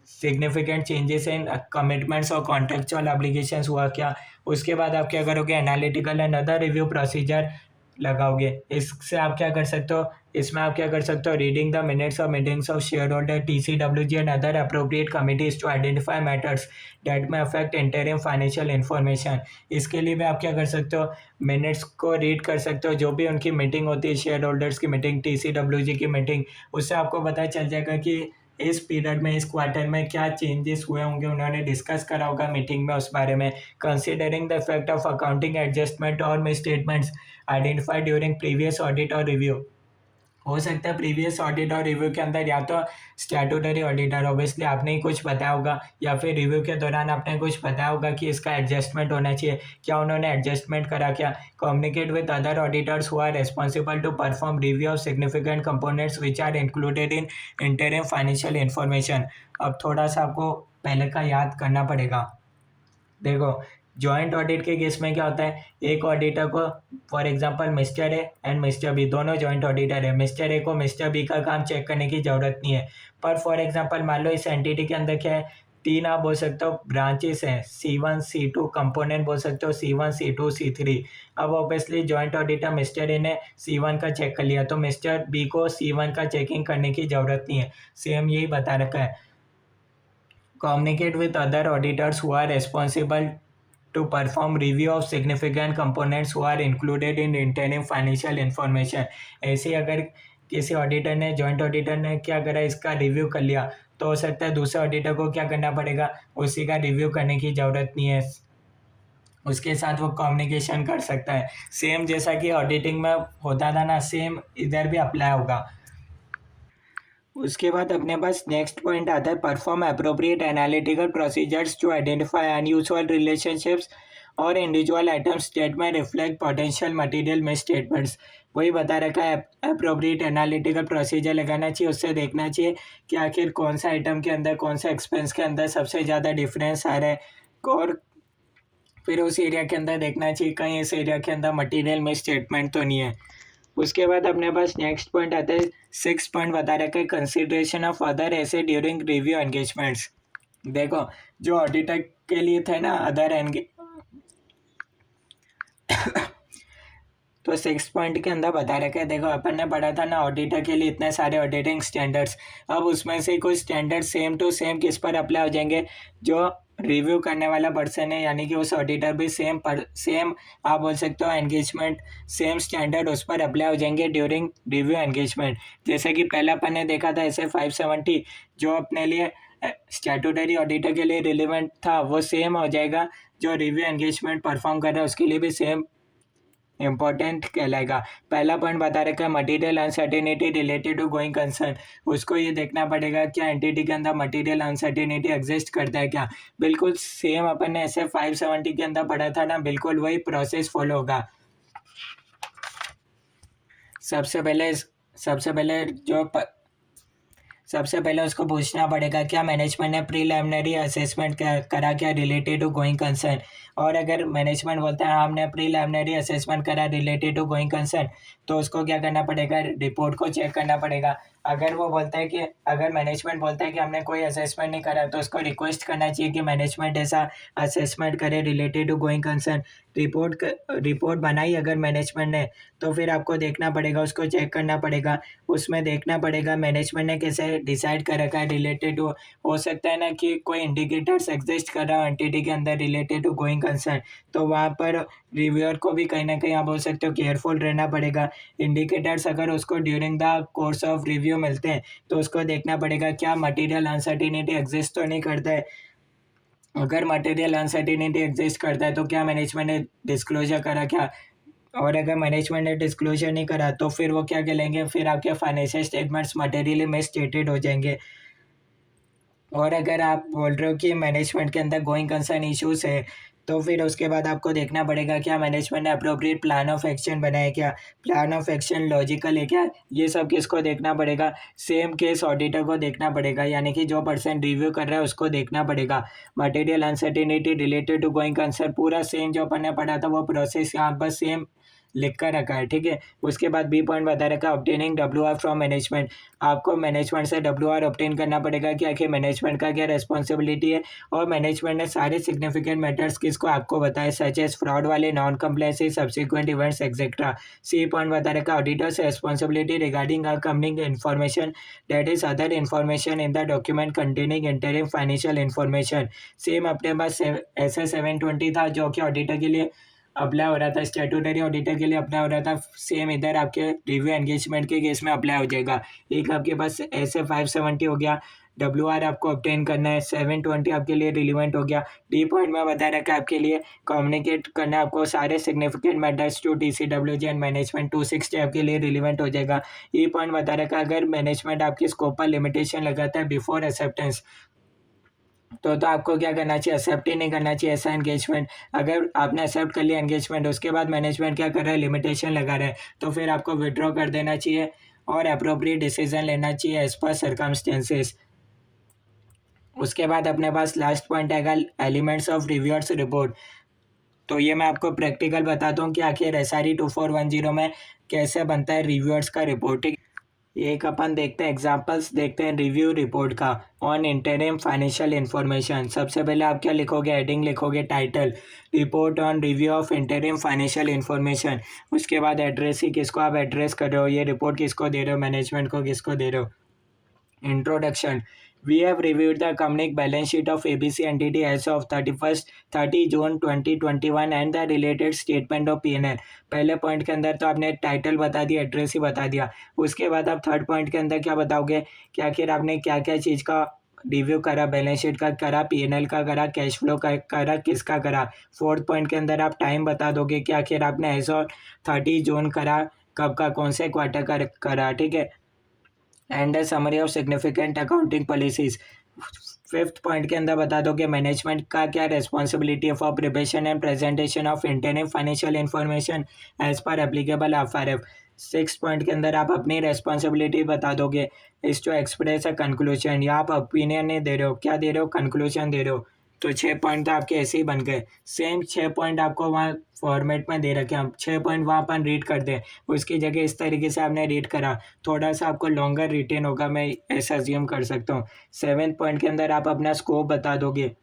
सिग्निफिकेंट चेंजेस इन कमिटमेंट्स और कॉन्ट्रेक्चुअल ऑब्लिगेशंस हुआ क्या। उसके बाद आप क्या करोगे, analytical and other review procedure लगाओगे। इससे आप क्या कर सकते हो, इसमें आप क्या कर सकते हो, reading the minutes of meetings of shareholder TCWG and other appropriate committees to identify matters that may affect interim financial information. इसके लिए भी आप क्या कर सकते हो, मिनट्स को रीड कर सकते हो, जो भी उनकी मीटिंग होती है, शेयर होल्डर्स की मीटिंग, TCWG की मीटिंग, उससे आपको पता चल जाएगा कि इस पीरियड में, इस क्वार्टर में क्या चेंजेस हुए होंगे, उन्होंने डिस्कस करा होगा मीटिंग में उस बारे में। Considering the effect of accounting adjustment और miss statements identified during previous audit और रिव्यू। हो सकता है प्रीवियस ऑडिट और रिव्यू के अंदर या तो स्टैट्यूटरी ऑडिटर ऑब्वियसली आपने ही कुछ बताया होगा, या फिर रिव्यू के दौरान आपने कुछ बताया होगा कि इसका एडजस्टमेंट होना चाहिए, क्या उन्होंने एडजस्टमेंट करा, क्या communicate with other auditors who are responsible to perform review of significant components which are included in interim financial information. अब थोड़ा सा आपको पहले का याद करना पड़ेगा। देखो, जॉइंट ऑडिट के केस में क्या होता है, एक ऑडिटर को, for example mister A and mister B दोनों जॉइंट ऑडिटर है, मिस्टर ए को मिस्टर बी का काम चेक करने की ज़रूरत नहीं है। पर फॉर एग्जांपल मान लो इस एंटिटी के अंदर क्या है, तीन आप बोल सकते हो ब्रांचेस हैं, C1 C2 कंपोनेंट बोल सकते हो, C1 C2 C3। अब obviously joint auditor mister A ने C1 का चेक कर लिया तो मिस्टर बी को C1 का चेकिंग करने की ज़रूरत नहीं है। सेम यही बता रखा है, communicate with other auditors who are responsible to perform review of significant components who are included in interim financial information। ऐसे ही अगर किसी ऑडिटर ने, जॉइंट ऑडिटर ने क्या करा, इसका रिव्यू कर लिया, तो हो सकता है दूसरे ऑडिटर को क्या करना पड़ेगा, उसी का रिव्यू करने की ज़रूरत नहीं है, उसके साथ वो कम्युनिकेशन कर सकता है। सेम जैसा कि ऑडिटिंग में होता था ना, सेम इधर भी अप्लाई होगा। उसके बाद अपने पास नेक्स्ट पॉइंट आता है, perform appropriate analytical procedures to identify unusual relationships or individual items that may reflect potential material misstatements. वही बता रखा है, अप्रोप्रिएट एनालिटिकल प्रोसीजर लगाना चाहिए, उससे देखना चाहिए कि आखिर कौन सा आइटम के अंदर, कौन सा एक्सपेंस के अंदर सबसे ज़्यादा डिफरेंस आ रहा है, और फिर उस एरिया के अंदर देखना चाहिए कहीं इस एरिया के अंदर मटेरियल में स्टेटमेंट तो नहीं है। उसके बाद अपने पास नेक्स्ट पॉइंट आता है, 6 पॉइंट बता रखा है, कंसिडरेशन ऑफ अदर ऐसे ड्यूरिंग रिव्यू एंगेजमेंट्स। देखो जो ऑडिटर के लिए थे ना अदर एंगे तो 6 पॉइंट के अंदर बता रखा है, देखो अपन ने पढ़ा था ना ऑडिटर के लिए इतने सारे ऑडिटिंग स्टैंडर्ड्स। अब उसमें से कुछ स्टैंडर्ड सेम टू सेम किस पर अप्लाई हो जाएंगे, जो रिव्यू करने वाला पर्सन है यानी कि उस ऑडिटर भी सेम आप बोल सकते हो एंगेजमेंट, सेम स्टैंडर्ड उस पर अप्लाई हो जाएंगे ड्यूरिंग रिव्यू एंगेजमेंट। जैसे कि पहला अपन ने देखा था ऐसे 570 जो अपने लिए स्टैट्यूटरी ऑडिटर के लिए रिलेवेंट था वो सेम हो जाएगा, जो रिव्यू एंगेजमेंट परफॉर्म कर रहा है उसके लिए भी सेम इम्पोर्टेंट कहलाएगा। पहला पॉइंट बता रखा है material uncertainty related to going concern. उसको ये देखना पड़ेगा क्या एंटिटी के अंदर मटेरियल अनसर्टेनिटी एग्जिस्ट करता है क्या। बिल्कुल सेम अपन ने ऐसे 570 के अंदर पढ़ा था ना, बिल्कुल वही प्रोसेस फॉलो होगा। सबसे पहले सबसे पहले जो सबसे पहले उसको पूछना पड़ेगा क्या मैनेजमेंट ने प्रीलिमिनरी असेसमेंट करा क्या रिलेटेड टू गोइंग कंसर्न। और अगर मैनेजमेंट बोलता है हमने प्रीलिमिनरी असेसमेंट करा रिलेटेड टू गोइंग कंसर्न, तो उसको क्या करना पड़ेगा, रिपोर्ट को चेक करना पड़ेगा। अगर वो बोलता है कि अगर मैनेजमेंट बोलता है कि हमने कोई असेसमेंट नहीं करा, तो उसको रिक्वेस्ट करना चाहिए कि मैनेजमेंट ऐसा असेसमेंट करे related to going concern. Report बनाई अगर मैनेजमेंट ने, तो फिर आपको देखना पड़ेगा, उसको चेक करना पड़ेगा। उसमें देखना पड़ेगा मैनेजमेंट ने कैसे डिसाइड कर रखा है रिलेटेड टू। हो सकता है ना कि कोई इंडिकेटर्स एग्जिस्ट कर रहा हो एंटिटी के अंदर रिलेटेड टू गोइंग कंसर्न, तो वहाँ पर रिव्यूअर को भी कहीं ना कहीं आप बोल सकते हो केयरफुल रहना पड़ेगा। इंडिकेटर्स अगर उसको during the course of review मिलते हैं, तो उसको देखना पड़ेगा क्या मटेरियल अनसर्टिनिटी एग्जिस्ट तो नहीं करता है। अगर मटेरियल अनसर्टिनिटी एग्जिस्ट करता है तो क्या मैनेजमेंट ने डिस्क्लोजर करा क्या। और अगर मैनेजमेंट ने डिस्क्लोजर नहीं करा तो फिर वो क्या करेंगे, फिर आपके फाइनेंशियल स्टेटमेंट्स मटेरियली मिसस्टेटेड हो जाएंगे। और अगर आप बोल रहे हो कि मैनेजमेंट के अंदर गोइंग कंसर्न इश्यूज है, तो फिर उसके बाद आपको देखना पड़ेगा क्या मैनेजमेंट ने अप्रोप्रिएट प्लान ऑफ एक्शन बनाया क्या, प्लान ऑफ एक्शन लॉजिकल है क्या। ये सब किसको देखना पड़ेगा, सेम केस ऑडिटर को देखना पड़ेगा, यानी कि जो पर्सन रिव्यू कर रहा है उसको देखना पड़ेगा। Material uncertainty related to going concern पूरा सेम जो अपन ने पढ़ा था वो प्रोसेस यहाँ पर सेम लिख कर रखा है, ठीक है। उसके बाद बी पॉइंट बता रखा है ऑब्टेनिंग WR फ्रॉम मैनेजमेंट। आपको मैनेजमेंट से WR ऑब्टेन करना पड़ेगा कि आखिर मैनेजमेंट का क्या रिस्पॉन्सिबिलिटी है, और मैनेजमेंट ने सारे सिग्निफिकेंट मैटर्स किसको आपको बताए, सच एज फ्रॉड वाले, non compliancy, subsequent events etcetera. C point बता रखा auditors responsibility regarding a company information that is other information in the document containing interim financial information. Same अपने पास ऐसे 720 था जो कि ऑडिटर के लिए अप्लाई हो रहा था, स्टैट्यूटरी ऑडिटर के लिए अप्लाई हो रहा था, सेम इधर आपके रिव्यू एंगेजमेंट के केस में अप्लाई हो जाएगा। एक आपके पास ऐसे 570 हो गया, WR आपको ऑब्टेन करना है, 720 आपके लिए रिलीवेंट हो गया। डी पॉइंट में बता रखा है आपके लिए कम्युनिकेट करना है आपको सारे significant matters to TCWG and management, 260 आपके लिए रिलीवेंट हो जाएगा। ई पॉइंट बता रखा है अगर मैनेजमेंट आपकी स्कोप पर लिमिटेशन लगाता है बिफोर एक्सेप्टेंस, तो आपको क्या करना चाहिए, एक्सेप्ट ही नहीं करना चाहिए ऐसा एंगेजमेंट। अगर आपने एक्सेप्ट कर लिया एंगेजमेंट, उसके बाद मैनेजमेंट क्या कर रहा है, लिमिटेशन लगा रहा है, तो फिर आपको विड्रॉ कर देना चाहिए और अप्रोप्रिएट डिसीजन लेना चाहिए एज पर सर्कमस्टेंसेस। उसके बाद अपने पास लास्ट पॉइंट आएगा एलिमेंट्स ऑफ रिव्यूअर्स रिपोर्ट। तो ये मैं आपको प्रैक्टिकल बताता हूँ कि आखिर SRE 2410 में कैसे बनता है रिव्यूअर्स का रिपोर्ट। एक अपन देखते हैं एग्जांपल्स देखते हैं रिव्यू रिपोर्ट का ऑन इंटरिम फाइनेंशियल इन्फॉर्मेशन। सबसे पहले आप क्या लिखोगे, हेडिंग लिखोगे title, report on review of interim financial information. उसके बाद एड्रेस ही किसको आप एड्रेस कर रहे हो, ये रिपोर्ट किसको दे रहे हो, मैनेजमेंट को किसको दे रहे हो। Introduction. We have reviewed the company balance sheet of ABC entity as of 30 June 2021 and the related statement of P&L। पहले पॉइंट के अंदर तो आपने टाइटल बता दिया, एड्रेस ही बता दिया। उसके बाद आप थर्ड पॉइंट के अंदर क्या बताओगे कि आखिर आपने क्या क्या चीज़ का रिव्यू करा, बैलेंस शीट का करा, P&L का करा, कैश फ्लो का करा, किसका करा। फोर्थ पॉइंट के अंदर आप टाइम बता दोगे कि आखिर आपने एज ऑफ 30 जून करा, कब का, कौन से क्वार्टर का करा, ठीक है। And summary of significant accounting policies. Fifth point के अंदर बता दो कि मैनेजमेंट का क्या रिस्पॉन्सिबिलिटी है for preparation and presentation of internal financial information as per applicable FRF। Six point के अंदर आप अपनी रिस्पॉन्सिबिलिटी बता दोगे इस टू एक्सप्रेस अ कंक्लूजन, या आप ओपिनियन नहीं दे रहे हो, क्या दे रहे हो, कंक्लूजन दे रहे हो। तो 6 पॉइंट तो आपके ऐसे ही बन गए। सेम 6 पॉइंट आपको वहाँ फॉर्मेट में दे रखे हैं, हम 6 पॉइंट वहाँ अपन रीड कर दें, उसकी जगह इस तरीके से आपने रीड करा, थोड़ा सा आपको लॉन्गर रिटेन होगा, मैं ऐसा अज्यूम कर सकता हूँ। 7 पॉइंट के अंदर आप अपना स्कोप बता दोगे।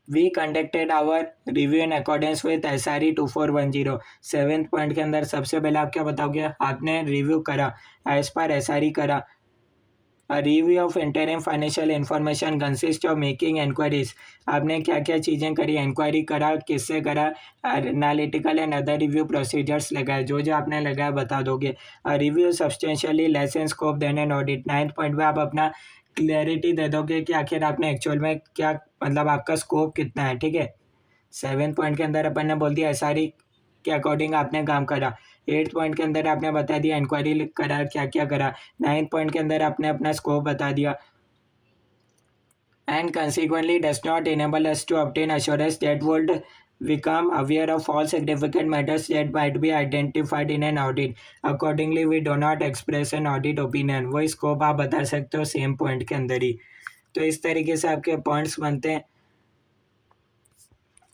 We conducted our review in accordance with SRE 2410। 7 point के अंदर सबसे पहले आप क्या बताओगे, आपने रिव्यू करा, एज पर SRE करा। A review of interim financial information consists of making enquiries। आपने क्या क्या चीज़ें करी, इंक्वायरी करा, किससे करा, analytical and other review procedures लगाए, जो जो आपने लगाया बता दोगे। Review substantially less in scope than an audit. 9 point में आप अपना क्लैरिटी दे दोगे कि आखिर आपने एक्चुअल में क्या, मतलब आपका स्कोप कितना है, ठीक है। 7 पॉइंट के अंदर अपन ने बोल दिया SRE के अकॉर्डिंग आपने काम करा। 8 पॉइंट के अंदर आपने बता दिया इंक्वायरी करा, क्या क्या करा। 9 पॉइंट के अंदर आपने अपना स्कोप बता दिया। And consequently does not enable us to obtain assurance that would become aware of all significant matters that might be identified in an audit। Accordingly we do not express an audit opinion। वही स्कोप आप बता सकते हो सेम पॉइंट के अंदर ही। तो इस तरीके से आपके पॉइंट्स बनते हैं।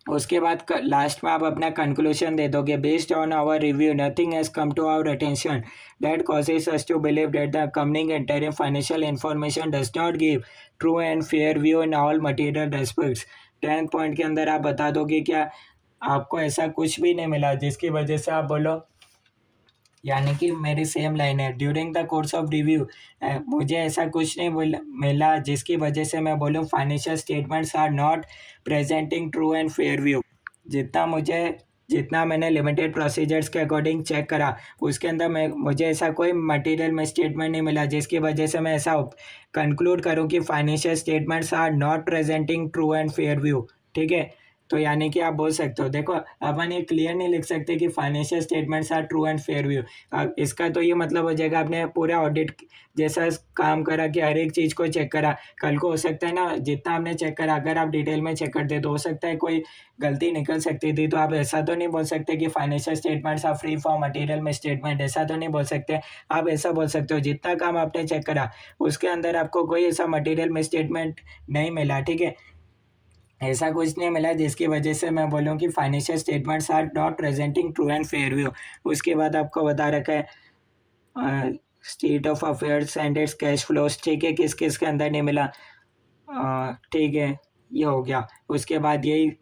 उसके बाद लास्ट में आप अपना कंक्लूजन दे दोगे। Based on our review nothing has come to our attention that causes us to believe that the coming interim financial information does not give true and fair view in all material respects. 10 point के अंदर आप बता दोगे क्या आपको ऐसा कुछ भी नहीं मिला जिसकी वजह से आप बोलो, यानी कि मेरी सेम लाइन है, during the course of review मुझे ऐसा कुछ नहीं मिला जिसकी वजह से मैं बोलूँ financial statements are not presenting true and fair view. जितना मैंने लिमिटेड प्रोसीजर्स के अकॉर्डिंग चेक करा, उसके अंदर मुझे ऐसा कोई मटेरियल में स्टेटमेंट नहीं मिला जिसकी वजह से मैं ऐसा कंक्लूड करूं कि financial statements are not presenting true and fair view, ठीक है। तो यानी कि आप बोल सकते हो, देखो अपन ये क्लियर नहीं लिख सकते कि financial statements are true and fair view. इसका तो ये मतलब हो जाएगा आपने पूरा ऑडिट जैसा काम करा कि हर एक चीज़ को चेक करा। कल को हो सकता है ना, जितना आपने चेक करा अगर आप डिटेल में चेक करते तो हो सकता है कोई गलती निकल सकती थी। तो आप ऐसा तो नहीं बोल सकते कि financial statements are free from material misstatement, ऐसा तो नहीं बोल सकते। आप ऐसा बोल सकते हो जितना काम आपने चेक करा उसके अंदर आपको कोई ऐसा मटेरियल में स्टेटमेंट नहीं मिला, ठीक है। ऐसा कुछ नहीं मिला जिसकी वजह से मैं बोलूँ कि financial statements are not presenting true and fair view. उसके बाद आपको बता रखा है state of affairs and its cash flows, ठीक है, किस किस के अंदर नहीं मिला, ठीक है, ये हो गया। उसके बाद यही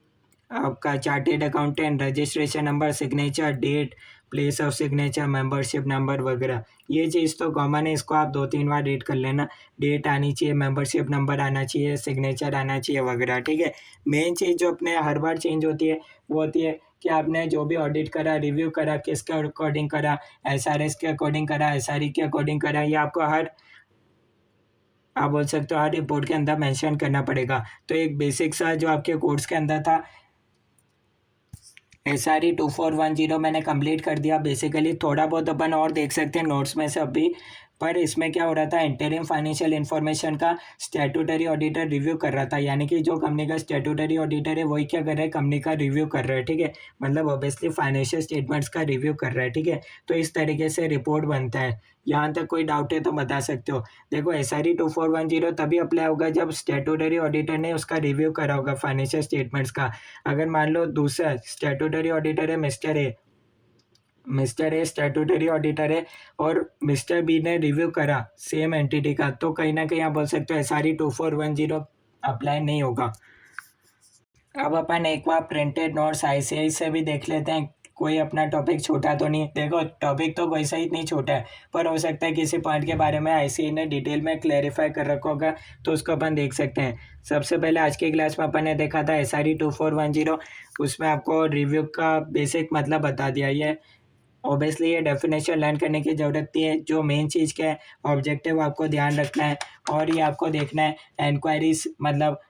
आपका chartered accountant registration number, signature date, place of signature, membership number वगैरह, ये चीज़ तो कॉमन है, इसको आप 2-3 बार रीड कर लेना। डेट आनी चाहिए, मेंबरशिप नंबर आना चाहिए, सिग्नेचर आना चाहिए वगैरह, ठीक है। मेन चीज़ जो अपने हर बार चेंज होती है वो होती है कि आपने जो भी ऑडिट करा, रिव्यू करा, किसके अकॉर्डिंग करा, SRS के अकॉर्डिंग करा, SRE के अकॉर्डिंग करा, ये आपको हर, आप बोल सकते हो हर रिपोर्ट के अंदर मेंशन करना पड़ेगा। तो एक बेसिक सा जो आपके कोर्स के अंदर था SRE 2410 मैंने कंप्लीट कर दिया। बेसिकली थोड़ा बहुत अपन और देख सकते हैं नोट्स में से अभी, पर इसमें क्या हो रहा था, इंटरिम फाइनेंशियल इन्फॉर्मेशन का स्टैट्यूटरी ऑडिटर रिव्यू कर रहा था, यानी कि जो कंपनी का स्टैट्यूटरी ऑडिटर है वही क्या कर रहा है, कंपनी का रिव्यू कर रहा है, ठीक है। मतलब ऑब्वियसली फाइनेंशियल स्टेटमेंट्स का रिव्यू कर रहा है, ठीक है। तो इस तरीके से रिपोर्ट बनता है। यहाँ तक कोई डाउट है तो बता सकते हो। देखो SRE 2410 तभी अप्लाई होगा जब स्टैट्यूटरी ऑडिटर ने उसका रिव्यू करा होगा फाइनेंशियल स्टेटमेंट्स का। अगर मान लो दूसरा स्टैट्यूटरी ऑडिटर है मिस्टर ए स्टैट्यूटरी ऑडिटर है और मिस्टर बी ने रिव्यू करा सेम एंटिटी का, तो कहीं ना कहीं आप बोल सकते हो SRE 2410 अप्लाई नहीं होगा। अब अपन एक बार प्रिंटेड नोट्स ICAI से भी देख लेते हैं, कोई अपना टॉपिक छोटा तो नहीं। देखो टॉपिक तो वैसा ही नहीं छोटा है, पर हो सकता है किसी पॉइंट के बारे में ICAI ने डिटेल में क्लेरिफाई कर रखा होगा, तो उसको अपन देख सकते हैं। सबसे पहले आज की क्लास में अपन ने देखा था SRE 2410, उसमें आपको रिव्यू का बेसिक मतलब बता दिया। ये ऑब्वियसली ये डेफिनेशन लर्न करने की ज़रूरत नहीं है, जो मेन चीज़ क्या है ऑब्जेक्टिव आपको ध्यान रखना है, और ये आपको देखना है इंक्वायरीज, मतलब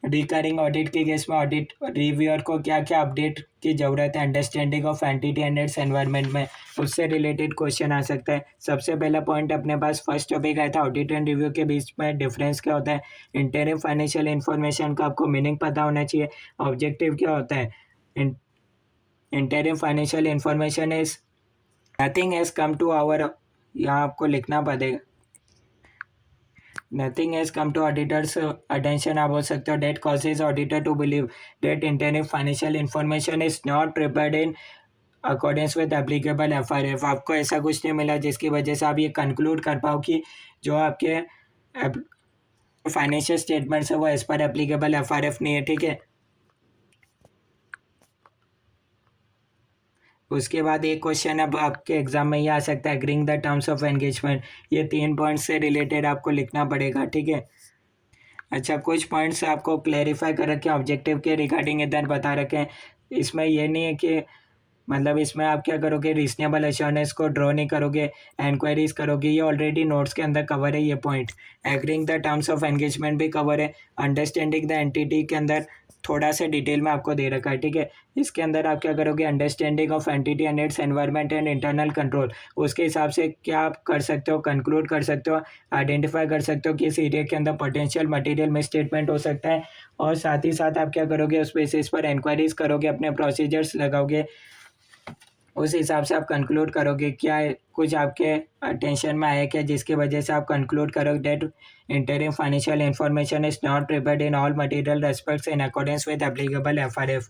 रिकरिंग ऑडिट के केस में ऑडिट रिव्यूअर को क्या क्या अपडेट की ज़रूरत है, understanding of entity and its environment में, उससे रिलेटेड क्वेश्चन आ सकता है। सबसे पहला पॉइंट अपने पास फर्स्ट टॉपिक आया था ऑडिट एंड रिव्यू के बीच में डिफरेंस क्या होता है, इंटरिम फाइनेंशियल इन्फॉर्मेशन का आपको मीनिंग पता होना चाहिए, ऑब्जेक्टिव क्या होता है। Interim financial information is nothing has come to our, यहाँ आपको लिखना पड़ेगा, nothing has come to auditor's attention, आप बोल सकते हो that causes auditor to believe that internal financial information is not prepared in accordance with applicable FRF. आपको ऐसा कुछ नहीं मिला जिसकी वजह से आप ये कंक्लूड कर पाओ कि जो आपके फाइनेंशियल स्टेटमेंट्स है वो एज पर एप्लीकेबल एफआरएफ नहीं है, ठीक है। उसके बाद एक क्वेश्चन अब आपके एग्जाम में ये आ सकता है, agreeing the terms of engagement. ये 3 पॉइंट्स से रिलेटेड आपको लिखना पड़ेगा, ठीक है। अच्छा, कुछ पॉइंट्स आपको क्लेरिफाई कर रखे हैं ऑब्जेक्टिव के रिगार्डिंग, इधर बता रखे हैं। इसमें ये नहीं है कि मतलब इसमें आप क्या करोगे, रीजनेबल एश्योरेंस को ड्रॉ नहीं करोगे, इंक्वायरीज करोगे, ये ऑलरेडी नोट्स के अंदर कवर है ये point. Agreeing the terms of engagement भी कवर है। अंडरस्टैंडिंग द एंटिटी के अंदर थोड़ा सा डिटेल में आपको दे रखा है, ठीक है। इसके अंदर आप क्या करोगे, understanding of entity and its environment and internal control, उसके हिसाब से क्या आप कर सकते हो, कंक्लूड कर सकते हो, आइडेंटिफाई कर सकते हो कि इस एरिया के अंदर पोटेंशियल मटेरियल मिस स्टेटमेंट हो सकता है। और साथ ही साथ आप क्या करोगे, उस बेसिस पर इंक्वायरीज करोगे, अपने प्रोसीजर्स लगाओगे, उस हिसाब से आप कंक्लूड करोगे क्या कुछ आपके अटेंशन में आया क्या, जिसकी वजह से आप कंक्लूड करोगे that interim financial information is not prepared in all material respects in accordance with applicable FRF.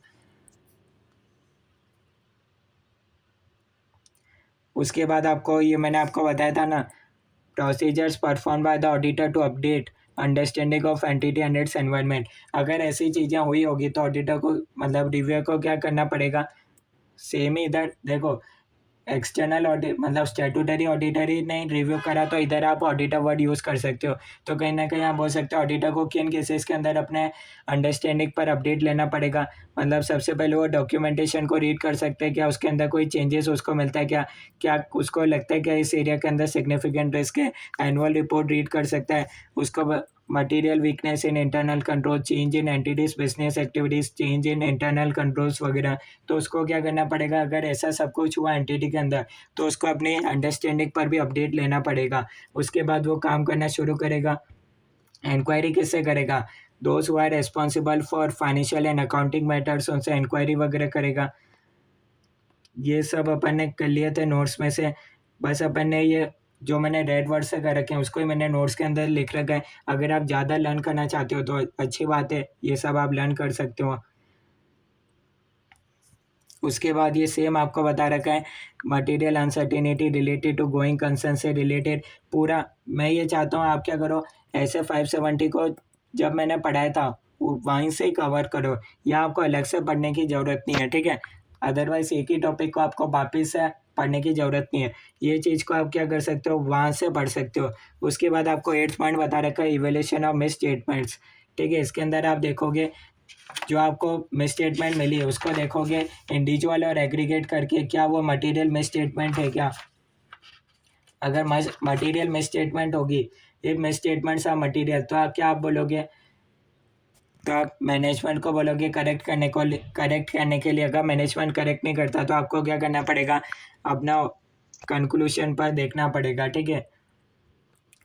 उसके बाद आपको ये मैंने आपको बताया था ना, procedures perform by the auditor to update understanding of entity and its environment. अगर ऐसी चीज़ें हुई होगी तो ऑडिटर को मतलब रिव्यू को क्या करना पड़ेगा, सेम ही इधर देखो, एक्सटर्नल ऑडिट मतलब स्टैट्यूटरी ऑडिटर ही नहीं रिव्यू करा तो इधर आप ऑडिटर वर्ड यूज़ कर सकते हो। तो कहीं ना कहीं आप बोल सकते हो ऑडिटर को किन केसेस के अंदर अपने अंडरस्टैंडिंग पर अपडेट लेना पड़ेगा। मतलब सबसे पहले वो डॉक्यूमेंटेशन को रीड कर सकते हैं, क्या उसके अंदर कोई चेंजेस उसको मिलता है, क्या क्या उसको लगता है क्या इस एरिया के अंदर सिग्निफिकेंट रिस्क है। एनुअल रिपोर्ट रीड कर सकता है उसको। Material weakness in internal control, change in entities business activities, change in internal controls वगैरह। तो उसको क्या करना पड़ेगा, अगर ऐसा सब कुछ हुआ एंटिटी के अंदर तो उसको अपनी अंडरस्टैंडिंग पर भी अपडेट लेना पड़ेगा। उसके बाद वो काम करना शुरू करेगा। इंक्वायरी किससे करेगा, those who are responsible for financial and accounting matters, उनसे इंक्वायरी वगैरह करेगा। ये सब अपन ने कर लिए थे नोट्स में से। बस अपन ने ये जो मैंने रेड वर्ड से कर रखे हैं उसको ही मैंने नोट्स के अंदर लिख रखा है। अगर आप ज़्यादा लर्न करना चाहते हो तो अच्छी बात है, ये सब आप लर्न कर सकते हो। उसके बाद ये सेम आपको बता रखा है, material uncertainty related to going concern से रिलेटेड पूरा। मैं ये चाहता हूँ आप क्या करो, ऐसे 570 को जब मैंने पढ़ाया था वहीं से ही कवर करो, यहाँ आपको अलग से पढ़ने की ज़रूरत नहीं है, ठीक है। अदरवाइज एक ही टॉपिक को आपको वापस से पढ़ने की ज़रूरत नहीं है। ये चीज़ को आप क्या कर सकते हो, वहाँ से पढ़ सकते हो। उसके बाद आपको 8th पॉइंट बता रखा है, इवेल्यूशन ऑफ मिस स्टेटमेंट्स, ठीक है। इसके अंदर आप देखोगे जो आपको मिस स्टेटमेंट मिली है उसको देखोगे इंडिविजुअल और एग्रीगेट करके, क्या वो मटेरियल मिस स्टेटमेंट है क्या। अगर मटेरियल मिस स्टेटमेंट होगी, एक मिस स्टेटमेंट सा मटेरियल, तो आप क्या आप बोलोगे, तो आप मैनेजमेंट को बोलोगे करेक्ट करने के लिए। अगर मैनेजमेंट करेक्ट नहीं करता तो आपको क्या करना पड़ेगा, अपना कंक्लूशन पर देखना पड़ेगा, ठीक है,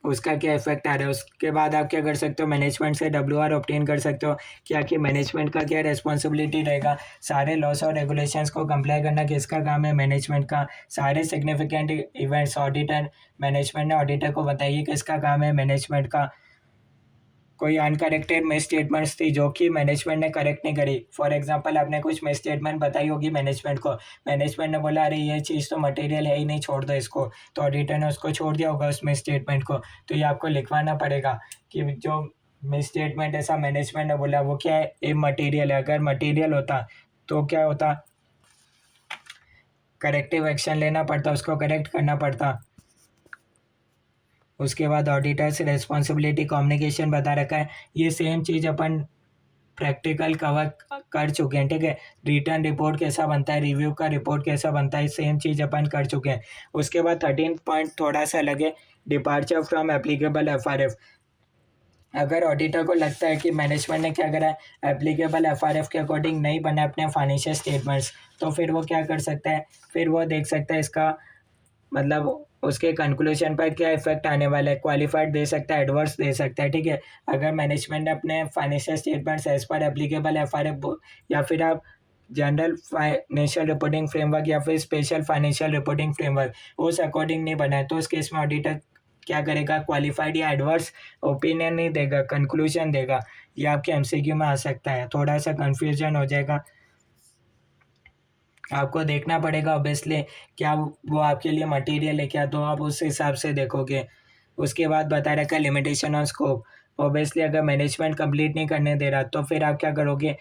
उसका क्या इफेक्ट आ रहा है। उसके बाद आप क्या कर सकते हो, मैनेजमेंट से WR ऑब्टेन कर सकते हो, क्या कि मैनेजमेंट का क्या रिस्पॉन्सिबिलिटी रहेगा। सारे लॉस और रेगुलेशंस को कंप्लाई करना किसका काम है, मैनेजमेंट का। सारे सिग्निफिकेंट इवेंट्स ऑडिटर मैनेजमेंट ने ऑडिटर को बताइए किसका काम है, मैनेजमेंट का। कोई अनकरेक्टेड मिस स्टेटमेंट्स थी जो कि मैनेजमेंट ने करेक्ट नहीं करी, फॉर एग्जांपल आपने कुछ मिस स्टेटमेंट बताई होगी मैनेजमेंट को, मैनेजमेंट ने बोला अरे ये चीज़ तो मटेरियल है ही नहीं, छोड़ दो इसको, तो ऑडिटर ने उसको छोड़ दिया होगा उस मिस स्टेटमेंट को। तो ये आपको लिखवाना पड़ेगा कि जो मिस स्टेटमेंट ऐसा मैनेजमेंट ने बोला वो क्या है, ए मटीरियल है। अगर मटीरियल होता तो क्या होता, करेक्टिव एक्शन लेना पड़ता, उसको करेक्ट करना पड़ता। उसके बाद ऑडिटर्स रिस्पॉन्सिबिलिटी कम्युनिकेशन बता रखा है, ये सेम चीज़ अपन प्रैक्टिकल कवर कर चुके हैं, ठीक है। रिटर्न रिपोर्ट कैसा बनता है, रिव्यू का रिपोर्ट कैसा बनता है, सेम चीज़ अपन कर चुके हैं। उसके बाद 13 पॉइंट थोड़ा सा अलग है, डिपार्चर फ्रॉम एप्लीकेबल एफआरएफ। अगर ऑडिटर को लगता है कि मैनेजमेंट ने क्या करा है, एप्लीकेबल एफआरएफ के अकॉर्डिंग नहीं बना अपने फाइनेंशियल स्टेटमेंट्स, तो फिर वो क्या कर सकता है, फिर वो देख सकता है इसका मतलब उसके कंक्लूजन पर क्या इफेक्ट आने वाला है, क्वालिफाइड दे सकता है, एडवर्स दे सकता है, ठीक है। अगर मैनेजमेंट ने अपने financial statements as per applicable FRF या फिर आप जनरल फाइनेंशियल रिपोर्टिंग फ्रेमवर्क या फिर स्पेशल फाइनेंशियल रिपोर्टिंग फ्रेमवर्क उस अकॉर्डिंग नहीं बनाए, तो उस केस में ऑडिटर क्या करेगा, क्वालिफाइड या एडवर्स ओपिनियन नहीं देगा, कंक्लूजन देगा। ये आपके एमसीक्यू में आ सकता है, थोड़ा सा कन्फ्यूजन हो जाएगा, आपको देखना पड़ेगा ऑब्वियसली क्या वो आपके लिए मटेरियल है क्या, तो आप उस हिसाब से देखोगे। उसके बाद बता रखा है लिमिटेशन ऑन स्कोप। ऑब्वियसली अगर मैनेजमेंट कंप्लीट नहीं करने दे रहा तो फिर आप क्या करोगे,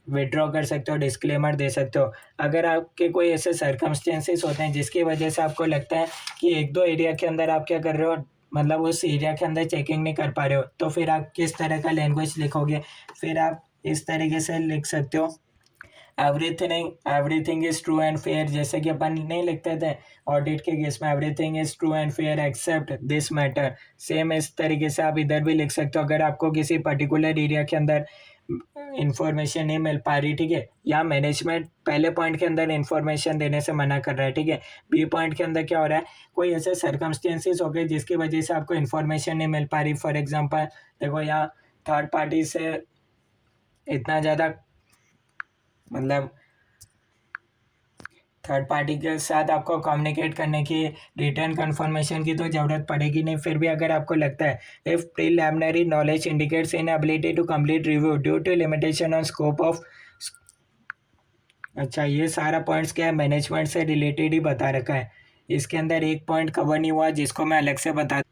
विड्रॉ कर सकते हो, डिस्क्लेमर दे सकते हो। अगर आपके कोई ऐसे सर्कमस्टेंसेस होते हैं जिसकी वजह से आपको लगता है कि एक दो एरिया के अंदर आप क्या कर रहे हो, मतलब उस एरिया के अंदर चेकिंग नहीं कर पा रहे हो, तो फिर आप किस तरह का लैंग्वेज लिखोगे, फिर आप इस तरीके से लिख सकते हो, everything is true and fair. जैसे कि अपन नहीं लिखते थे ऑडिट के केस में, everything is true and fair except this matter, same इस तरीके से आप इधर भी लिख सकते हो। अगर आपको किसी पर्टिकुलर एरिया के अंदर इंफॉर्मेशन नहीं मिल पा रही, ठीक है, या मैनेजमेंट पहले पॉइंट के अंदर इंफॉर्मेशन देने से मना कर रहा है, ठीक है, बी पॉइंट के अंदर क्या हो रहा है, कोई ऐसे सर्कमस्टेंसेस हो गए जिसकी वजह से आपको इन्फॉर्मेशन नहीं मिल पा रही। फॉर एग्जांपल देखो यहाँ थर्ड पार्टी से इतना ज़्यादा, मतलब थर्ड पार्टी के साथ आपको कम्युनिकेट करने की, रिटर्न कन्फर्मेशन की तो ज़रूरत पड़ेगी नहीं। फिर भी अगर आपको लगता है if preliminary knowledge indicates inability to complete review due to limitation on scope of, अच्छा ये सारा पॉइंट्स क्या है, मैनेजमेंट से रिलेटेड ही बता रखा है। इसके अंदर एक पॉइंट कवर नहीं हुआ जिसको मैं अलग से बता,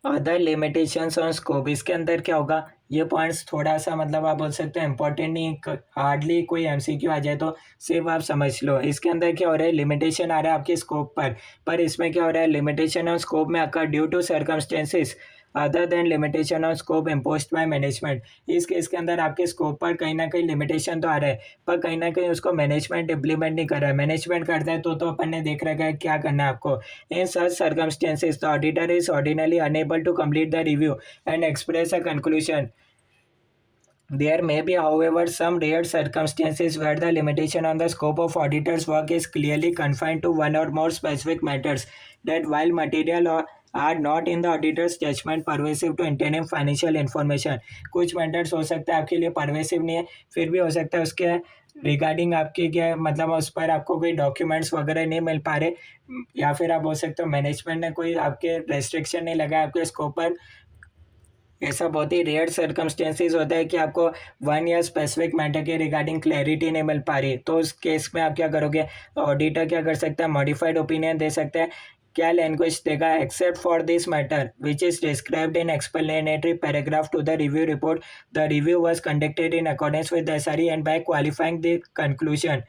अदर लिमिटेशंस ऑन स्कोप। इसके अंदर क्या होगा, ये पॉइंट्स थोड़ा सा मतलब आप बोल सकते हो इंपॉर्टेंट नहीं, हार्डली कोई एमसीक्यू आ जाए तो सिर्फ आप समझ लो। इसके अंदर क्या हो रहा है, लिमिटेशन आ रहा है आपके स्कोप पर इसमें क्या हो रहा है, लिमिटेशन ऑन स्कोप में occur due to circumstances other than limitation on scope imposed by management. इस केस के अंदर आपके स्कोप पर कहीं ना कहीं लिमिटेशन तो आ रहा है, पर कहीं ना कहीं उसको मैनेजमेंट इम्प्लीमेंट नहीं कर रहा है। मैनेजमेंट करता है तो अपन ने देख रखा है क्या करना है आपको। In such circumstances, the auditor is ordinarily unable to complete the review and express a conclusion. There may be, however, some rare circumstances where the limitation on the scope of auditor's work is clearly confined to one or more specific matters, that while material are not in the auditor's judgment pervasive to interim financial information, कुछ मैटर्स हो सकता है आपके लिए परवेसिव नहीं है, फिर भी हो सकता है उसके रिगार्डिंग आपके क्या मतलब उस पर आपको कोई डॉक्यूमेंट्स वगैरह नहीं मिल पा रहे, या फिर आप बोल सकते हो मैनेजमेंट ने कोई आपके रेस्ट्रिक्शन नहीं लगाया आपके स्कोप पर। ऐसा बहुत ही रेयर सर्कमस्टेंसेस होता है कि आपको वन या स्पेसिफिक मैटर के रिगार्डिंग क्लैरिटी नहीं मिल पा रही, तो उस केस में आप क्या करोगे, ऑडिटर क्या कर सकता है, मॉडिफाइड ओपिनियन दे सकते हैं। क्या लैंग्वेज देगा, except for this matter which is described in explanatory paragraph to the review report, the review was conducted in accordance with SRE and by qualifying the conclusion.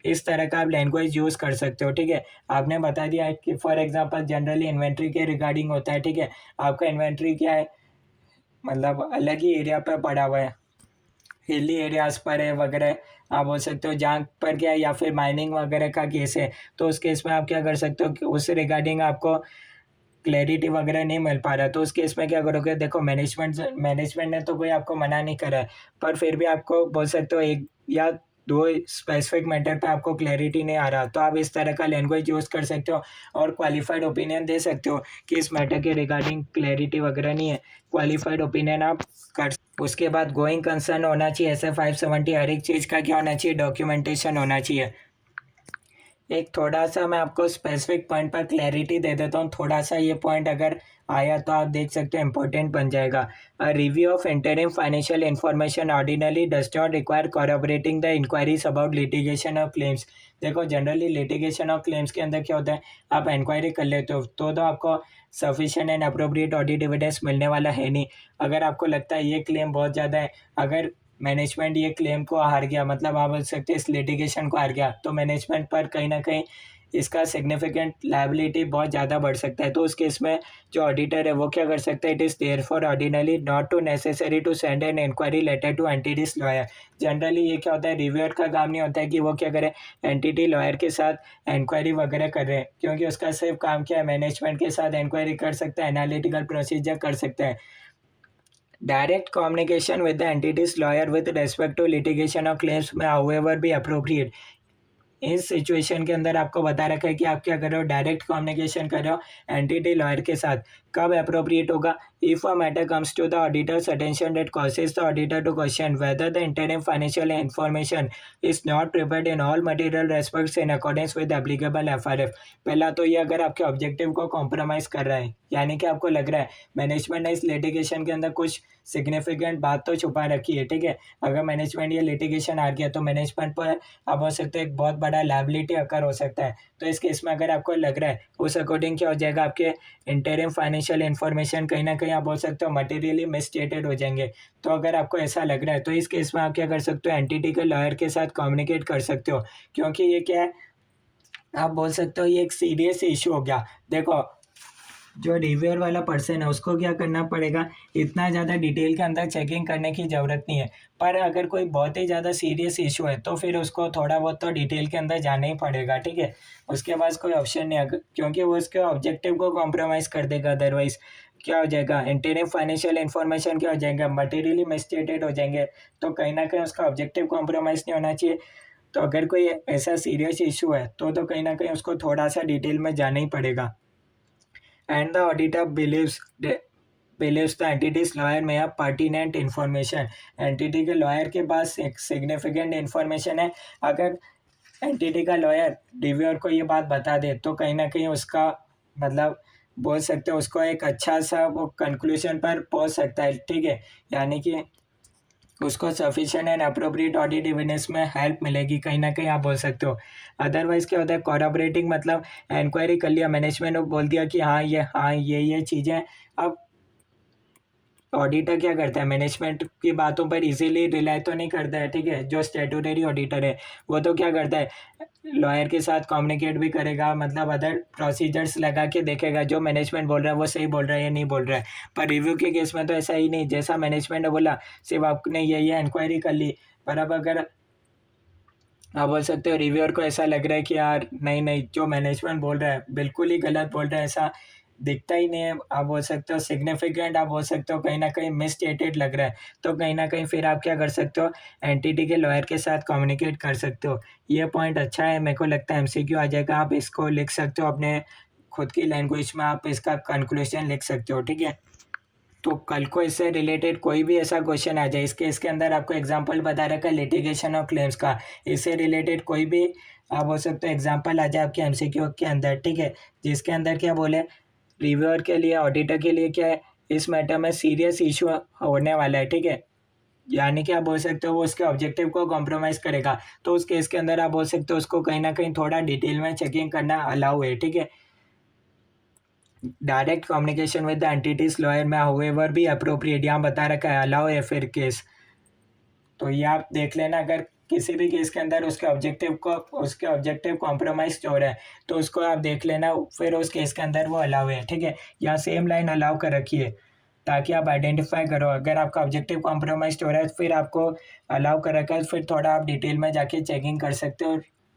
इस तरह का आप लैंग्वेज यूज़ कर सकते हो, ठीक है। आपने बता दिया है कि फॉर एग्जांपल जनरली इन्वेंट्री के रिगार्डिंग होता है, ठीक है, आपका इन्वेंट्री क्या है, मतलब अलग ही एरिया पर पड़ा हुआ है, हिली एरियाज पर है वगैरह, आप बोल सकते हो जहाँ पर क्या है, या फिर माइनिंग वगैरह का केस है, तो उस केस में आप क्या कर सकते हो कि उस रिगार्डिंग आपको क्लैरिटी वगैरह नहीं मिल पा रहा, तो उस केस में क्या करोगे, देखो मैनेजमेंट ने तो कोई आपको मना नहीं करा है, पर फिर भी आपको बोल सकते हो एक या दो स्पेसिफिक मैटर पे आपको क्लैरिटी नहीं आ रहा, तो आप इस तरह का लैंग्वेज यूज़ कर सकते हो और क्वालिफाइड ओपिनियन दे सकते हो कि इस मैटर के रिगार्डिंग क्लैरिटी वगैरह नहीं है, क्वालिफाइड ओपिनियन आप कर। उसके बाद गोइंग कंसर्न होना चाहिए, ऐसे 570 हर एक चीज़ का क्या होना चाहिए, डॉक्यूमेंटेशन होना चाहिए। एक थोड़ा सा मैं आपको स्पेसिफिक पॉइंट पर क्लैरिटी दे देता हूँ, थोड़ा सा ये पॉइंट अगर आया तो आप देख सकते हो इंपॉर्टेंट बन जाएगा। A review of interim financial information ordinarily does not require corroborating the inquiries about litigation of claims. देखो जनरली लिटिगेशन ऑफ क्लेम्स के अंदर क्या होता है, आप इंक्वायरी कर लेते हो तो आपको sufficient and appropriate audit evidence मिलने वाला है नहीं। अगर आपको लगता है ये क्लेम बहुत ज़्यादा है, अगर मैनेजमेंट ये क्लेम को हार गया, मतलब आप बोल सकते हैं इस लिटिगेशन को हार गया, तो मैनेजमेंट पर कहीं ना कहीं इसका सिग्निफिकेंट लायबिलिटी बहुत ज़्यादा बढ़ सकता है। तो उस केस में जो ऑडिटर है वो क्या कर सकता है, it is therefore ordinary not to necessary to send an inquiry letter to entity's lawyer. Generally ये क्या होता है, रिव्यूअर का काम नहीं होता है कि वो क्या करे, एंटिटी लॉयर के साथ इंक्वायरी वगैरह कर रहे हैं, क्योंकि उसका सिर्फ काम क्या है, मैनेजमेंट के साथ इंक्वायरी कर सकता है, एनालिटिकल प्रोसीजर कर सकता है। Direct communication with the entity's lawyer with respect to litigation or claims may however be appropriate। इस सिचुएशन के अंदर आपको बता रखा है कि आप क्या कर रहे हो, डायरेक्ट कम्युनिकेशन कर रहे हो एंटिटी लॉयर के साथ। कब अप्रोप्रिएट होगा? If a matter comes to the auditor's attention that causes the auditor to question whether the interim financial information is not prepared in all material respects in accordance with applicable FRF. पहला तो ये अगर आपके ऑब्जेक्टिव को कॉम्प्रोमाइज़ कर रहा है, यानी कि आपको लग रहा है मैनेजमेंट ने इस लिटिगेशन के अंदर कुछ सिग्निफिकेंट बात तो छुपा रखी है, ठीक है। अगर मैनेजमेंट ये लिटिगेशन हार गया तो मैनेजमेंट पर अब हो सकता है एक बहुत बड़ा लायबिलिटी अकर हो सकता है। तो इस केस में अगर आपको लग रहा है उस अकॉर्डिंग क्या हो जाएगा, आपके इंटरिम फाइनेंशियल इन्फॉर्मेशन कहीं ना कहीं आप बोल सकते हो मटेरियली मिसस्टेटेड हो जाएंगे। तो अगर आपको ऐसा लग रहा है तो इस केस में आप क्या कर सकते हो, एंटिटी के लॉयर के साथ कम्युनिकेट कर सकते हो, क्योंकि ये क्या है, आप बोल सकते हो ये एक सीरियस इशू हो गया। देखो, जो रिव्यूअर वाला पर्सन है उसको क्या करना पड़ेगा, इतना ज़्यादा डिटेल के अंदर चेकिंग करने की ज़रूरत नहीं है। पर अगर कोई बहुत ही ज़्यादा सीरियस इशू है तो फिर उसको थोड़ा बहुत तो डिटेल के अंदर जाना ही पड़ेगा, ठीक है। उसके पास कोई ऑप्शन नहीं है, क्योंकि वो उसके ऑब्जेक्टिव को कॉम्प्रोमाइज़ कर देगा। अदरवाइज क्या हो जाएगा, इंटरिम फाइनेंशियल इन्फॉर्मेशन क्या हो जाएगा, मटेरियली मिसस्टेटेड हो जाएंगे। तो कहीं ना कहीं उसका ऑब्जेक्टिव कॉम्प्रोमाइज़ नहीं होना चाहिए। तो अगर कोई ऐसा सीरियस इशू है तो कहीं ना कहीं उसको थोड़ा सा डिटेल में जाना ही पड़ेगा। And the auditor believes the entity's lawyer may have pertinent information। Entity के लॉयर के पास एक सिग्निफिकेंट इन्फॉर्मेशन है। अगर एंटिटी का लॉयर रिव्यूअर को ये बात बता दे तो कहीं ना कहीं उसका मतलब बोल सकते हो उसको एक अच्छा सा वो कंक्लूजन पर पहुंच सकता है, ठीक है। यानी कि उसको sufficient and appropriate audit evidence में हेल्प मिलेगी, कहीं ना कहीं आप बोल सकते हो। अदरवाइज क्या होता है, कोरॉबरेटिंग मतलब इंक्वायरी कर लिया मैनेजमेंट ने, बोल दिया कि हाँ ये चीज़ें। अब ऑडिटर क्या करता है, मैनेजमेंट की बातों पर इजीली रिलाई तो नहीं करता है, ठीक है। जो स्टैट्यूटरी ऑडिटर है वो तो क्या करता है, लॉयर के साथ कम्युनिकेट भी करेगा, मतलब अदर प्रोसीजर्स लगा के देखेगा जो मैनेजमेंट बोल रहा है वो सही बोल रहा है या नहीं बोल रहा है। पर रिव्यू के केस में तो ऐसा ही नहीं, जैसा मैनेजमेंट ने बोला सिर्फ आपने ये इंक्वायरी कर ली। पर अब अगर आप बोल सकते हो रिव्यूअर को ऐसा लग रहा है कि यार नहीं जो मैनेजमेंट बोल रहा है बिल्कुल ही गलत बोल रहा है, ऐसा दिखता ही नहीं है, आप बोल सकते हो सिग्निफिकेंट, आप बोल सकते हो कहीं ना कहीं मिसस्टेटेड लग रहा है। तो कहीं ना कहीं फिर आप क्या कर सकते हो, एंटिटी के लॉयर के साथ कम्युनिकेट कर सकते हो। ये पॉइंट अच्छा है, मेरे को लगता है एमसीक्यू आ जाएगा, आप इसको लिख सकते हो अपने खुद की लैंग्वेज में, आप इसका कंक्लूजन लिख सकते हो, ठीक है। तो कल को इससे रिलेटेड कोई भी ऐसा क्वेश्चन आ जाए, इसके इसके अंदर आपको एग्जांपल बता रखा है लिटिगेशन और क्लेम्स का, इससे रिलेटेड कोई भी आप हो सकते हो एग्जांपल आ जाए आपके एमसीक्यू के अंदर, ठीक है। जिसके अंदर क्या बोले, रिव्यूअर के लिए ऑडिटर के लिए क्या है, इस मैटर में सीरियस इशू होने वाला है, ठीक है। यानी कि आप बोल सकते हो वो उसके ऑब्जेक्टिव को कॉम्प्रोमाइज़ करेगा, तो उस केस के अंदर आप बोल सकते हो उसको कहीं ना कहीं थोड़ा डिटेल में चेकिंग करना अलाउ है, ठीक है। Direct communication with the entities lawyer में हाउएवर भी अप्रोप्रिएट यहाँ बता रखा है अलाउ है फिर केस। तो ये आप देख लेना, अगर किसी भी केस के अंदर उसके ऑब्जेक्टिव कॉम्प्रोमाइज हो रहा है तो उसको आप देख लेना, फिर उस केस के अंदर वो अलाउ है, ठीक है। यहाँ सेम लाइन अलाउ कर रखी है ताकि आप आइडेंटिफाई करो, अगर आपका ऑब्जेक्टिव कॉम्प्रोमाइज हो रहा है फिर आपको अलाउ कर रखा है, फिर थोड़ा आप डिटेल में जाके चेकिंग कर सकते हो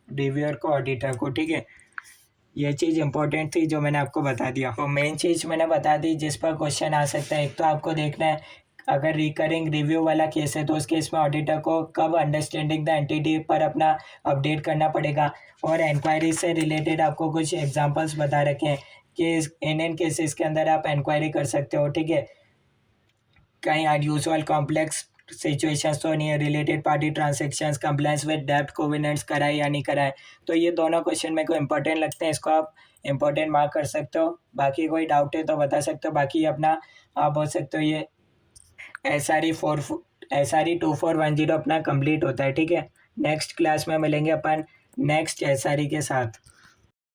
रिव्यूअर को, ऑडिटर को, ठीक है। ये चीज़ इंपॉर्टेंट थी जो मैंने आपको बता दिया। तो मेन चीज़ मैंने बता दी जिस पर क्वेश्चन आ सकता है। एक तो आपको देखना है अगर रिकरिंग रिव्यू वाला केस है तो उस केस में ऑडिटर को कब अंडरस्टैंडिंग द एंटिटी पर अपना अपडेट करना पड़ेगा, और इंक्वायरी से रिलेटेड आपको कुछ एग्जांपल्स बता रखे हैं कि इन केसेस के अंदर आप इंक्वायरी कर सकते हो, ठीक है। कहीं अनयूजुअल कॉम्प्लेक्स सिचुएशंस तो नहीं है, related party transactions, compliance with डेब्ट कोविनेंट्स कराए या नहीं कराए। तो ये दोनों क्वेश्चन मेरे को इंपॉर्टेंट लगते हैं, इसको आप इंपॉर्टेंट मार्क कर सकते हो। बाकी कोई डाउट है तो बता सकते हो, बाकी अपना आप बोल सकते हो ये SRE 2410 अपना कंप्लीट होता है, ठीक है। नेक्स्ट क्लास में मिलेंगे अपन नेक्स्ट SRE के साथ।